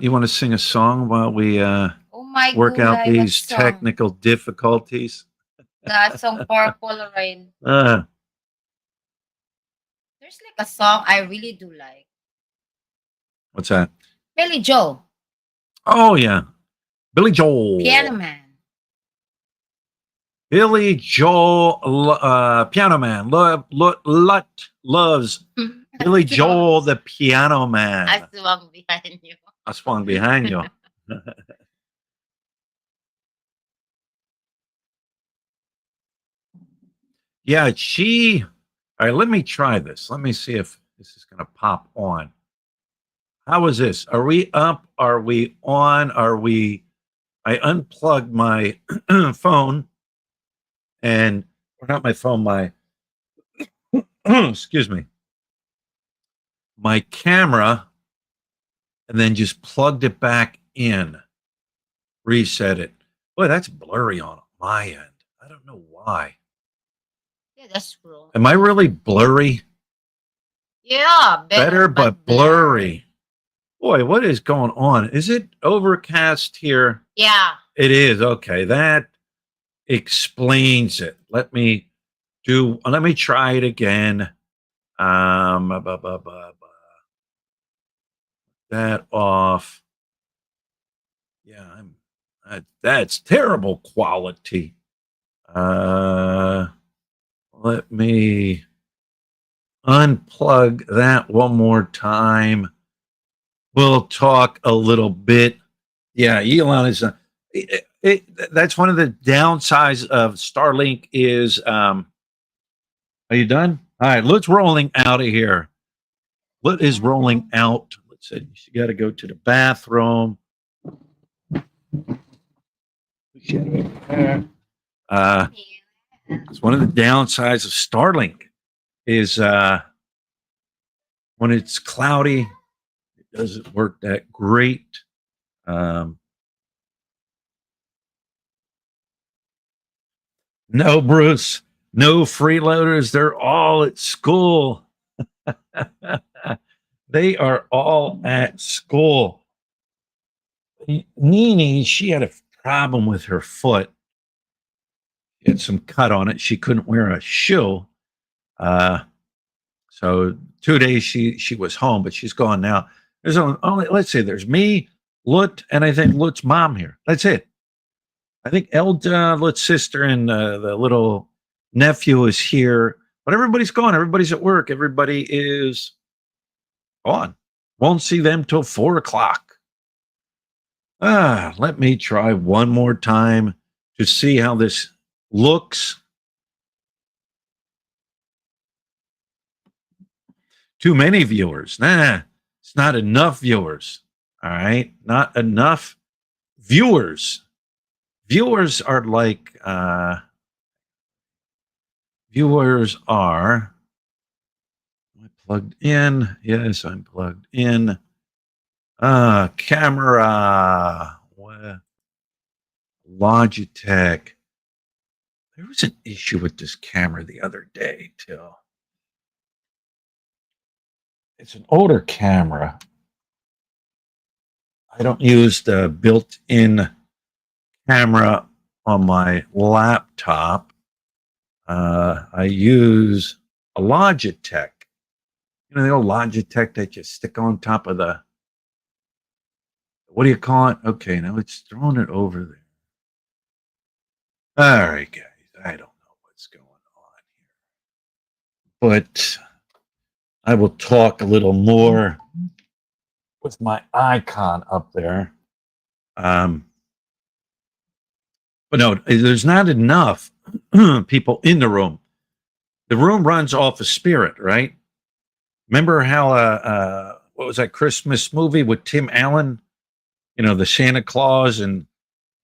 you want to sing a song while we Oh my work out gulay, these that song. technical difficulties? That song Purple Rain. Uh, There's like a song I really do like. what's that? Billy Joe, Oh yeah, Billy Joel. Piano Man. Billy Joel, Piano Man. Loves Billy Joel, the Piano Man. Aswang behind you. I swung behind you. Yeah, all right, let me try this. Let me see if this is going to pop on. How is this? Are we up? Are we on? I unplugged my phone or not my phone, excuse me, my camera, and then just plugged it back in, reset it. Boy, that's blurry on my end. I don't know why. Yeah, that's cool. Am I really blurry? Yeah, Better, but blurry. Boy, what is going on? Is it overcast here? Yeah. It is. Okay, that explains it. Let me try it again. That off. Yeah, that's terrible quality. Let me unplug that one more time. We'll talk a little bit. Yeah, Elon is. That's one of the downsides of Starlink is Are you done? All right, Lut's rolling out of here. Lut is rolling out. Let's see. She got to go to the bathroom. It's one of the downsides of Starlink is when it's cloudy, it doesn't work that great. No, Bruce, no freeloaders. They're all at school. They are all at school. Nene, she had a problem with her foot. She had some cut on it. She couldn't wear a shoe. So 2 days she was home, but she's gone now. There's only let's say there's me, Lut, and I think Lut's mom here. That's it. I think Elda, Lut's sister, and the little nephew is here, but everybody's gone. Everybody's at work. Everybody is gone. Won't see them till 4 o'clock. Let me try one more time to see how this looks. Too many viewers. Nah, it's not enough viewers. All right, not enough viewers. Viewers are like viewers are. Am I plugged in? Yes, I'm plugged in. Camera. Logitech. There was an issue with this camera the other day too. It's an older camera. I don't use the built-in camera on my laptop. I use a Logitech. You know, the old Logitech that you stick on top of the, what do you call it? Okay, now it's throwing it over there. All right, guys. I don't know what's going on here. But I will talk a little more with my icon up there. But no, there's not enough people in the room. The room runs off a spirit, right? Remember how what was that Christmas movie with Tim Allen? You know, the Santa Claus and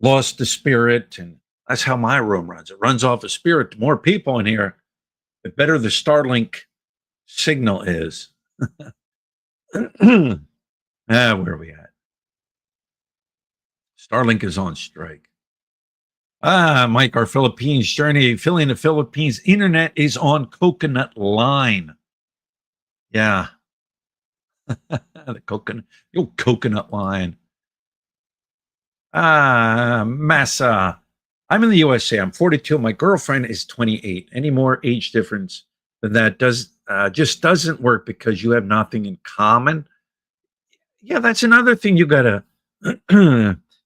lost the spirit, and that's how my room runs. It runs off a spirit. The more people in here, the better the Starlink signal is. Where are we at? Starlink is on strike. Mike, our Philippines journey, filling the Philippines internet is on coconut line. Yeah. The coconut line. Massa. I'm in the USA. I'm 42. My girlfriend is 28. Any more age difference than that just doesn't work because you have nothing in common. Yeah, that's another thing you gotta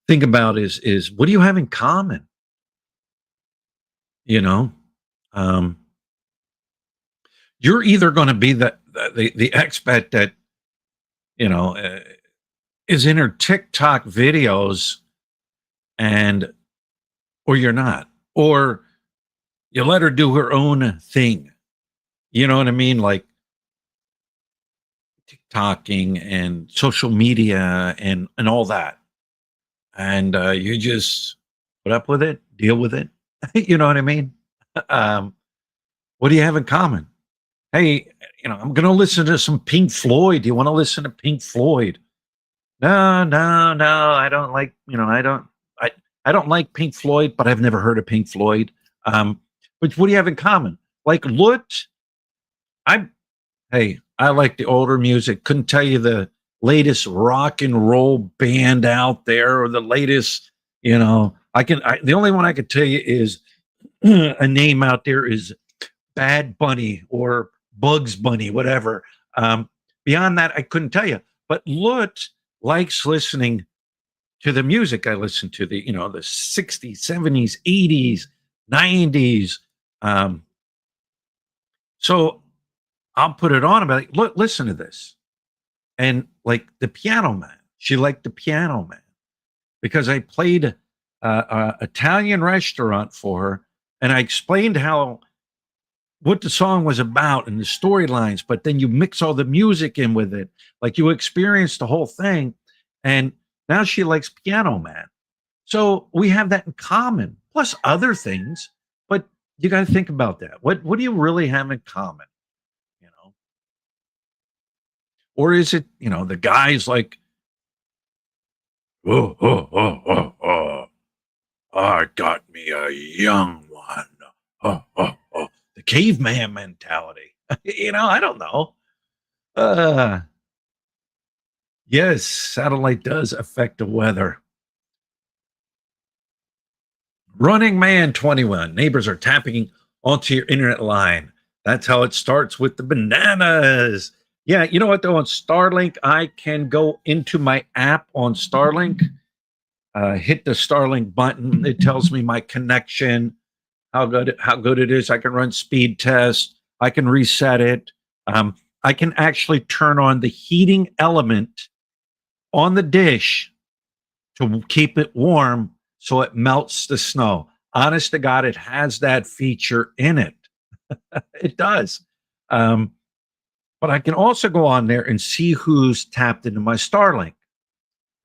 think about is what do you have in common? You know, you're either going to be the expat that you know is in her TikTok videos, and or you're not, or you let her do her own thing. You know what I mean? Like TikToking and social media and all that. And you just put up with it, deal with it. You know what I mean? What do you have in common? Hey, you know, I'm going to listen to some Pink Floyd. Do you want to listen to Pink Floyd? No, I don't like, you know, I don't like Pink Floyd, but I've never heard of Pink Floyd. But what do you have in common? Like Lut, hey, I like the older music. Couldn't tell you the latest rock and roll band out there or the latest, you know, the only one I could tell you is a name out there is Bad Bunny or Bugs Bunny, whatever. Beyond that, I couldn't tell you. But Lut likes listening to the music I listen to, the 60s, 70s, 80s, 90s. So I'll put it on about, look, listen to this. And like the Piano Man, she liked the Piano Man because I played a Italian restaurant for her, and I explained how what the song was about and the storylines, but then you mix all the music in with it. Like you experience the whole thing. And now she likes Piano Man. So we have that in common, plus other things. But you got to think about that. What do you really have in common? You know, or is it, the guy's like, oh, oh, oh, oh, oh, I got me a young one. Oh, oh, oh. The caveman mentality. I don't know. Uh, yes, satellite does affect the weather. Running Man 21. Neighbors are tapping onto your internet line. That's how it starts with the bananas. Yeah, you know what though? On Starlink, I can go into my app on Starlink, hit the Starlink button. It tells me my connection, how good it is. I can run speed tests. I can reset it. I can actually turn on the heating element on the dish to keep it warm so it melts the snow. Honest to God, it has that feature in it. It does. But I can also go on there and see who's tapped into my Starlink.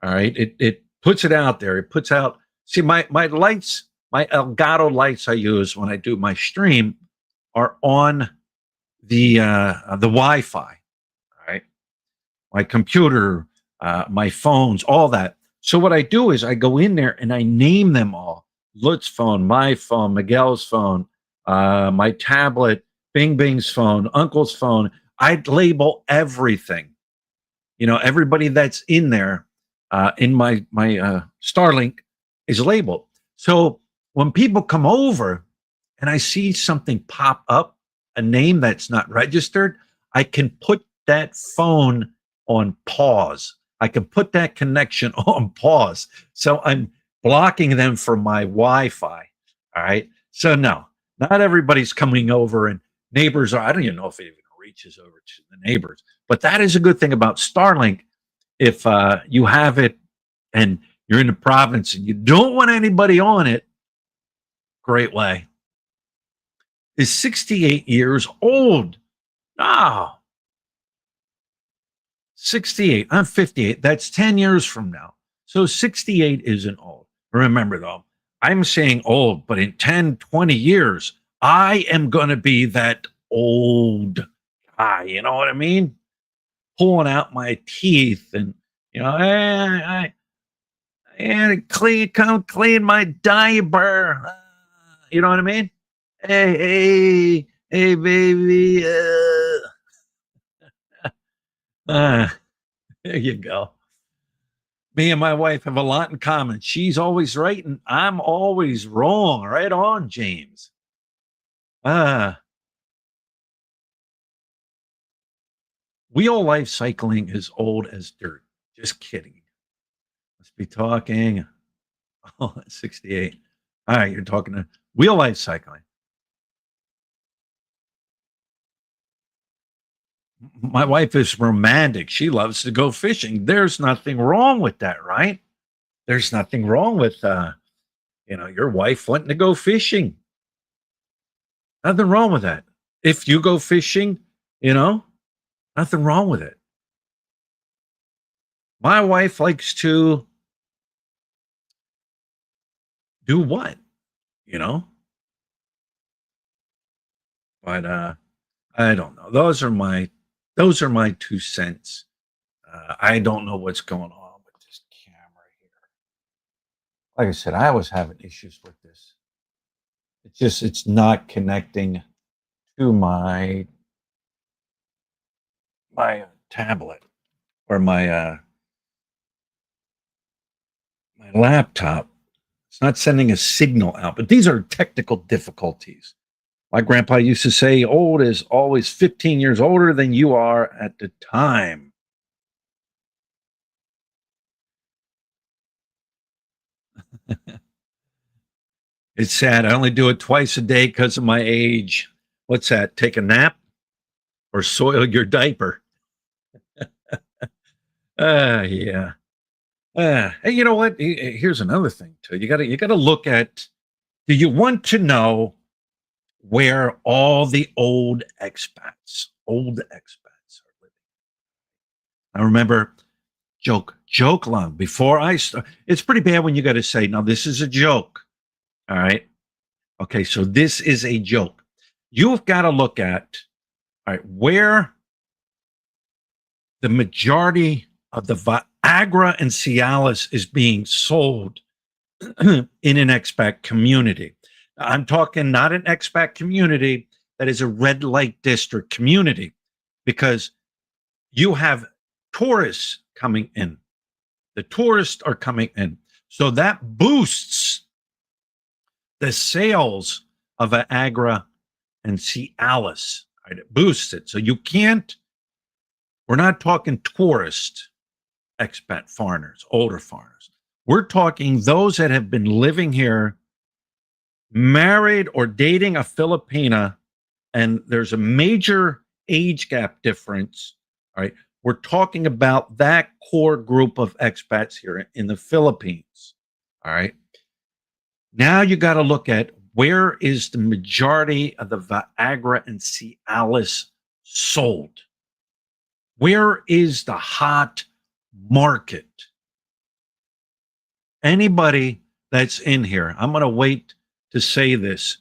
All right. It puts it out there. It puts out, see, my lights, my Elgato lights I use when I do my stream are on the Wi-Fi. All right. My computer, my phones, all that. So what I do is I go in there and I name them all. Lutz's phone, my phone, Miguel's phone, my tablet, Bing Bing's phone, Uncle's phone. I'd label everything. Everybody that's in there in my Starlink is labeled. So when people come over and I see something pop up, a name that's not registered, I can put that phone on pause. I can put that connection on pause. So I'm blocking them from my Wi-Fi. All right. So no, not everybody's coming over, and neighbors are, I don't even know if it even reaches over to the neighbors, but that is a good thing about Starlink. If you have it and you're in the province and you don't want anybody on it, great way. Is 68 years old. Oh, 68. I'm 58. That's 10 years from now. So 68 isn't old. Remember, though, I'm saying old, but in 10, 20 years, I am going to be that old guy. You know what I mean? Pulling out my teeth and, I come clean my diaper. You know what I mean? Hey, baby. There you go. Me and my wife have a lot in common. She's always right and I'm always wrong. Right on, James. Wheel life cycling is old as dirt. Just kidding. Must be talking. Oh, 68. All right, you're talking to wheel life cycling. My wife is romantic. She loves to go fishing. There's nothing wrong with that, right? There's nothing wrong with your wife wanting to go fishing. Nothing wrong with that. If you go fishing, nothing wrong with it. My wife likes to do what? But I don't know. Those are my 2 cents. I don't know what's going on with this camera here. Like I said, I was having issues with this. It's not connecting to my tablet or my laptop. It's not sending a signal out, but these are technical difficulties. My grandpa used to say, old is always 15 years older than you are at the time. It's sad. I only do it twice a day because of my age. What's that? Take a nap or soil your diaper? Yeah. Hey, you know what? Here's another thing too. You gotta look at, do you want to know where all the old expats are living. I remember joke long before I start. It's pretty bad when you got to say, "No, this is a joke." All right. Okay, so this is a joke. You've got to look at, all right, where the majority of the Viagra and Cialis is being sold in an expat community. I'm talking not an expat community that is a red light district community, because you have tourists coming in. The tourists are coming in. So that boosts the sales of Viagra and Cialis. Right? It boosts it. So you can't, we're not talking tourist expat foreigners, older foreigners. We're talking those that have been living here, married or dating a Filipina, and there's a major age gap difference. All right. We're talking about that core group of expats here in the Philippines. All right. Now you got to look at where is the majority of the Viagra and Cialis sold? Where is the hot market? Anybody that's in here, I'm going to wait to say this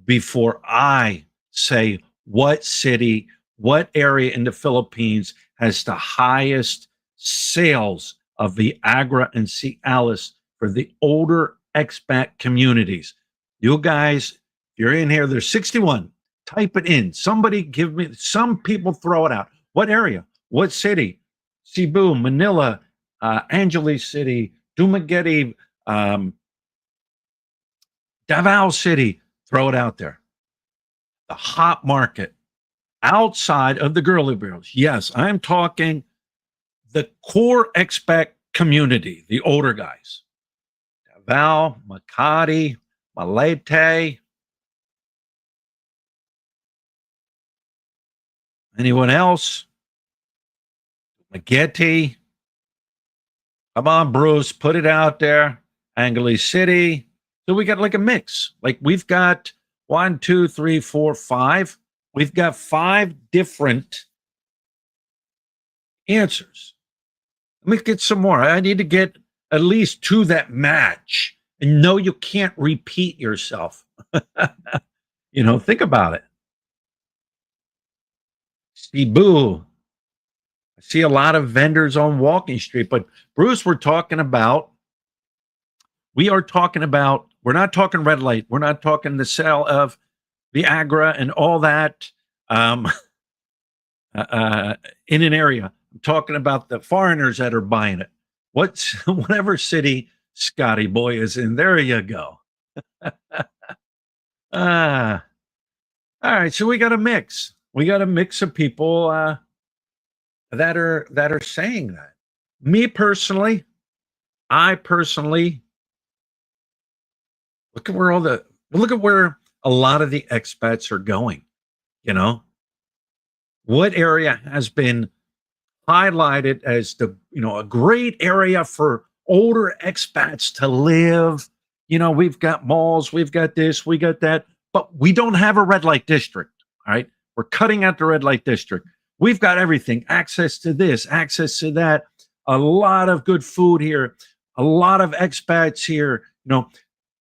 before I say what city, what area in the Philippines has the highest sales of Viagra and Cialis for the older expat communities. You guys, if you're in here, there's 61. Type it in. Somebody give me, some people throw it out. What area? What city? Cebu, Manila, Angeles City, Dumaguete, Davao City. Throw it out there. The hot market outside of the girly girls. Yes, I'm talking the core expat community, the older guys. Davao, Makati, Malete. Anyone else? Mageti. Come on, Bruce, put it out there. Angeles City. So we got like a mix. Like we've got 1, 2, 3, 4, 5. We've got 5 different answers. Let me get some more. I need to get at least 2 that match. And no, you can't repeat yourself. You know, think about it. Cebu. I see a lot of vendors on Walking Street, but Bruce, we are talking about, we're not talking red light. We're not talking the sale of Viagra and all that in an area. I'm talking about the foreigners that are buying it. Whatever city Scotty boy is in, there you go. All right, so we got a mix. We got a mix of people that are saying that. Me personally, I personally look at where a lot of the expats are going. You know, what area has been highlighted as a great area for older expats to live? You know, we've got malls, we've got this, we got that, but we don't have a red light district. All right, we're cutting out the red light district. We've got everything, access to this, access to that, a lot of good food here, a lot of expats here. You know,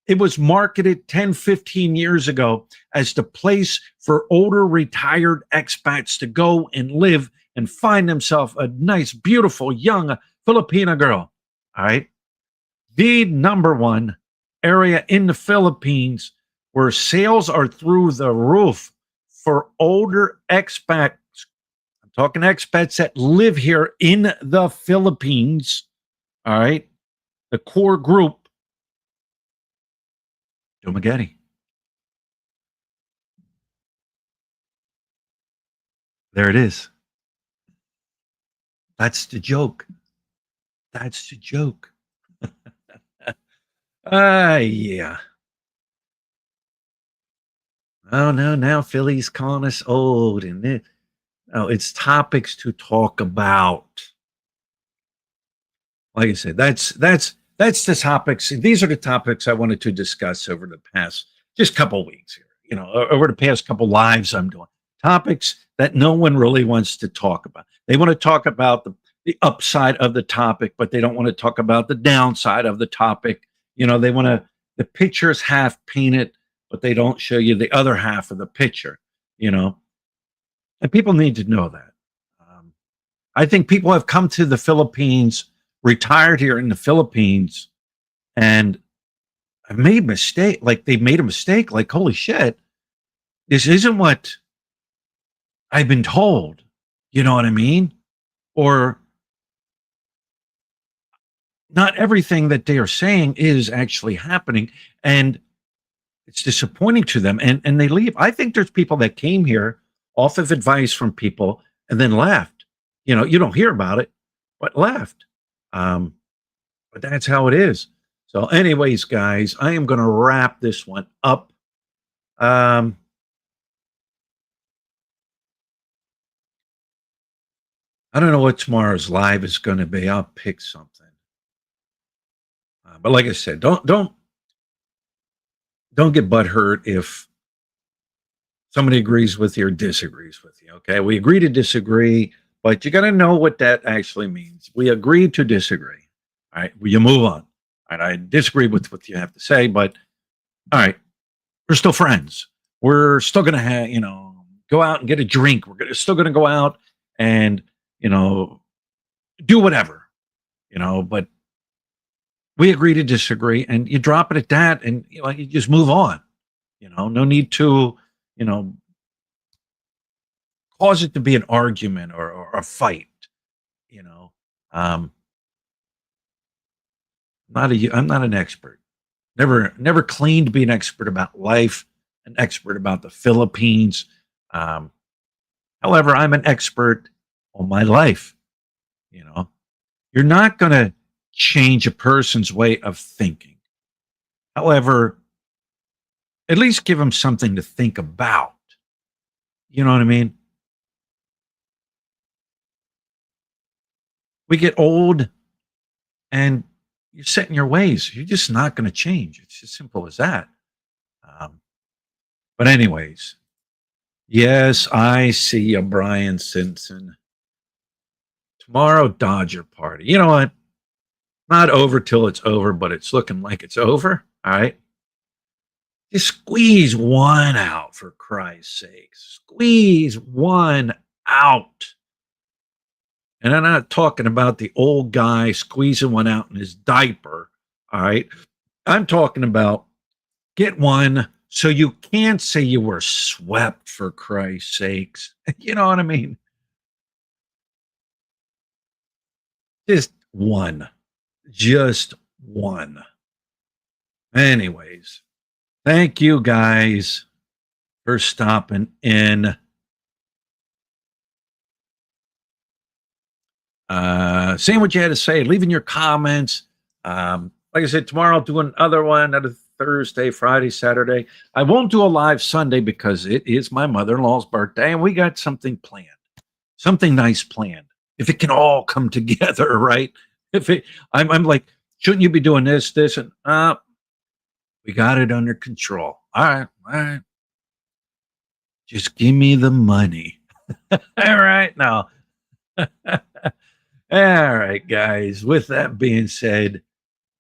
it was marketed 10, 15 years ago as the place for older retired expats to go and live and find themselves a nice, beautiful, young Filipina girl. All right. The number one area in the Philippines where sales are through the roof for older expats. I'm talking expats that live here in the Philippines. All right. The core group. Dumaguete. There it is. That's the joke. That's the joke. Yeah. Oh no, now Philly's calling us old, and it's topics to talk about. Like I said, that's the topics. These are the topics I wanted to discuss over the past just couple weeks here. over the past couple lives I'm doing, topics that no one really wants to talk about. They want to talk about the upside of the topic, but they don't want to talk about the downside of the topic. They want the picture's half painted, but they don't show you the other half of the picture, and people need to know that. I think people have come to the Philippines, retired here in the Philippines, and have made mistake. Like they made a mistake. Like, holy shit, this isn't what I've been told. You know what I mean? Or not everything that they are saying is actually happening, and it's disappointing to them. And they leave. I think there's people that came here off of advice from people and then left. You don't hear about it, but left. But that's how it is. So, anyways, guys, I am going to wrap this one up. I don't know what tomorrow's live is going to be. I'll pick something. But like I said, don't get butthurt if somebody agrees with you or disagrees with you. Okay, we agree to disagree. But you got to know what that actually means. We agreed to disagree. All right. Well, you move on. All right. I disagree with what you have to say, but all right. We're still friends. We're still going to go out and get a drink. We're still going to go out and, do whatever, but we agree to disagree, and you drop it at that, and you just move on. No need to, cause it to be an argument or a fight. I'm not an expert. Never claimed to be an expert about life, an expert about the Philippines. However, I'm an expert on my life. You're not going to change a person's way of thinking. However, at least give them something to think about. You know what I mean? We get old and you're set in your ways. You're just not going to change. It's as simple as that. But anyways, yes, I see you, Brian Simpson. Tomorrow, Dodger party. You know what? Not over till it's over, but it's looking like it's over. All right. Just squeeze one out, for Christ's sake. Squeeze one out. And I'm not talking about the old guy squeezing one out in his diaper. All right. I'm talking about get one so you can't say you were swept, for Christ's sakes. You know what I mean? Just one. Just one. Anyways, thank you guys for stopping in. Saying what you had to say, leaving your comments. Like I said, tomorrow I'll do another one, another Thursday, Friday, Saturday. I won't do a live Sunday because it is my mother-in-law's birthday and we got something planned, something nice planned. If it can all come together, right? I'm like, shouldn't you be doing this, and we got it under control. All right. Just give me the money. All right, now. All right, guys. With that being said,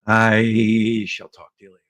I shall talk to you later.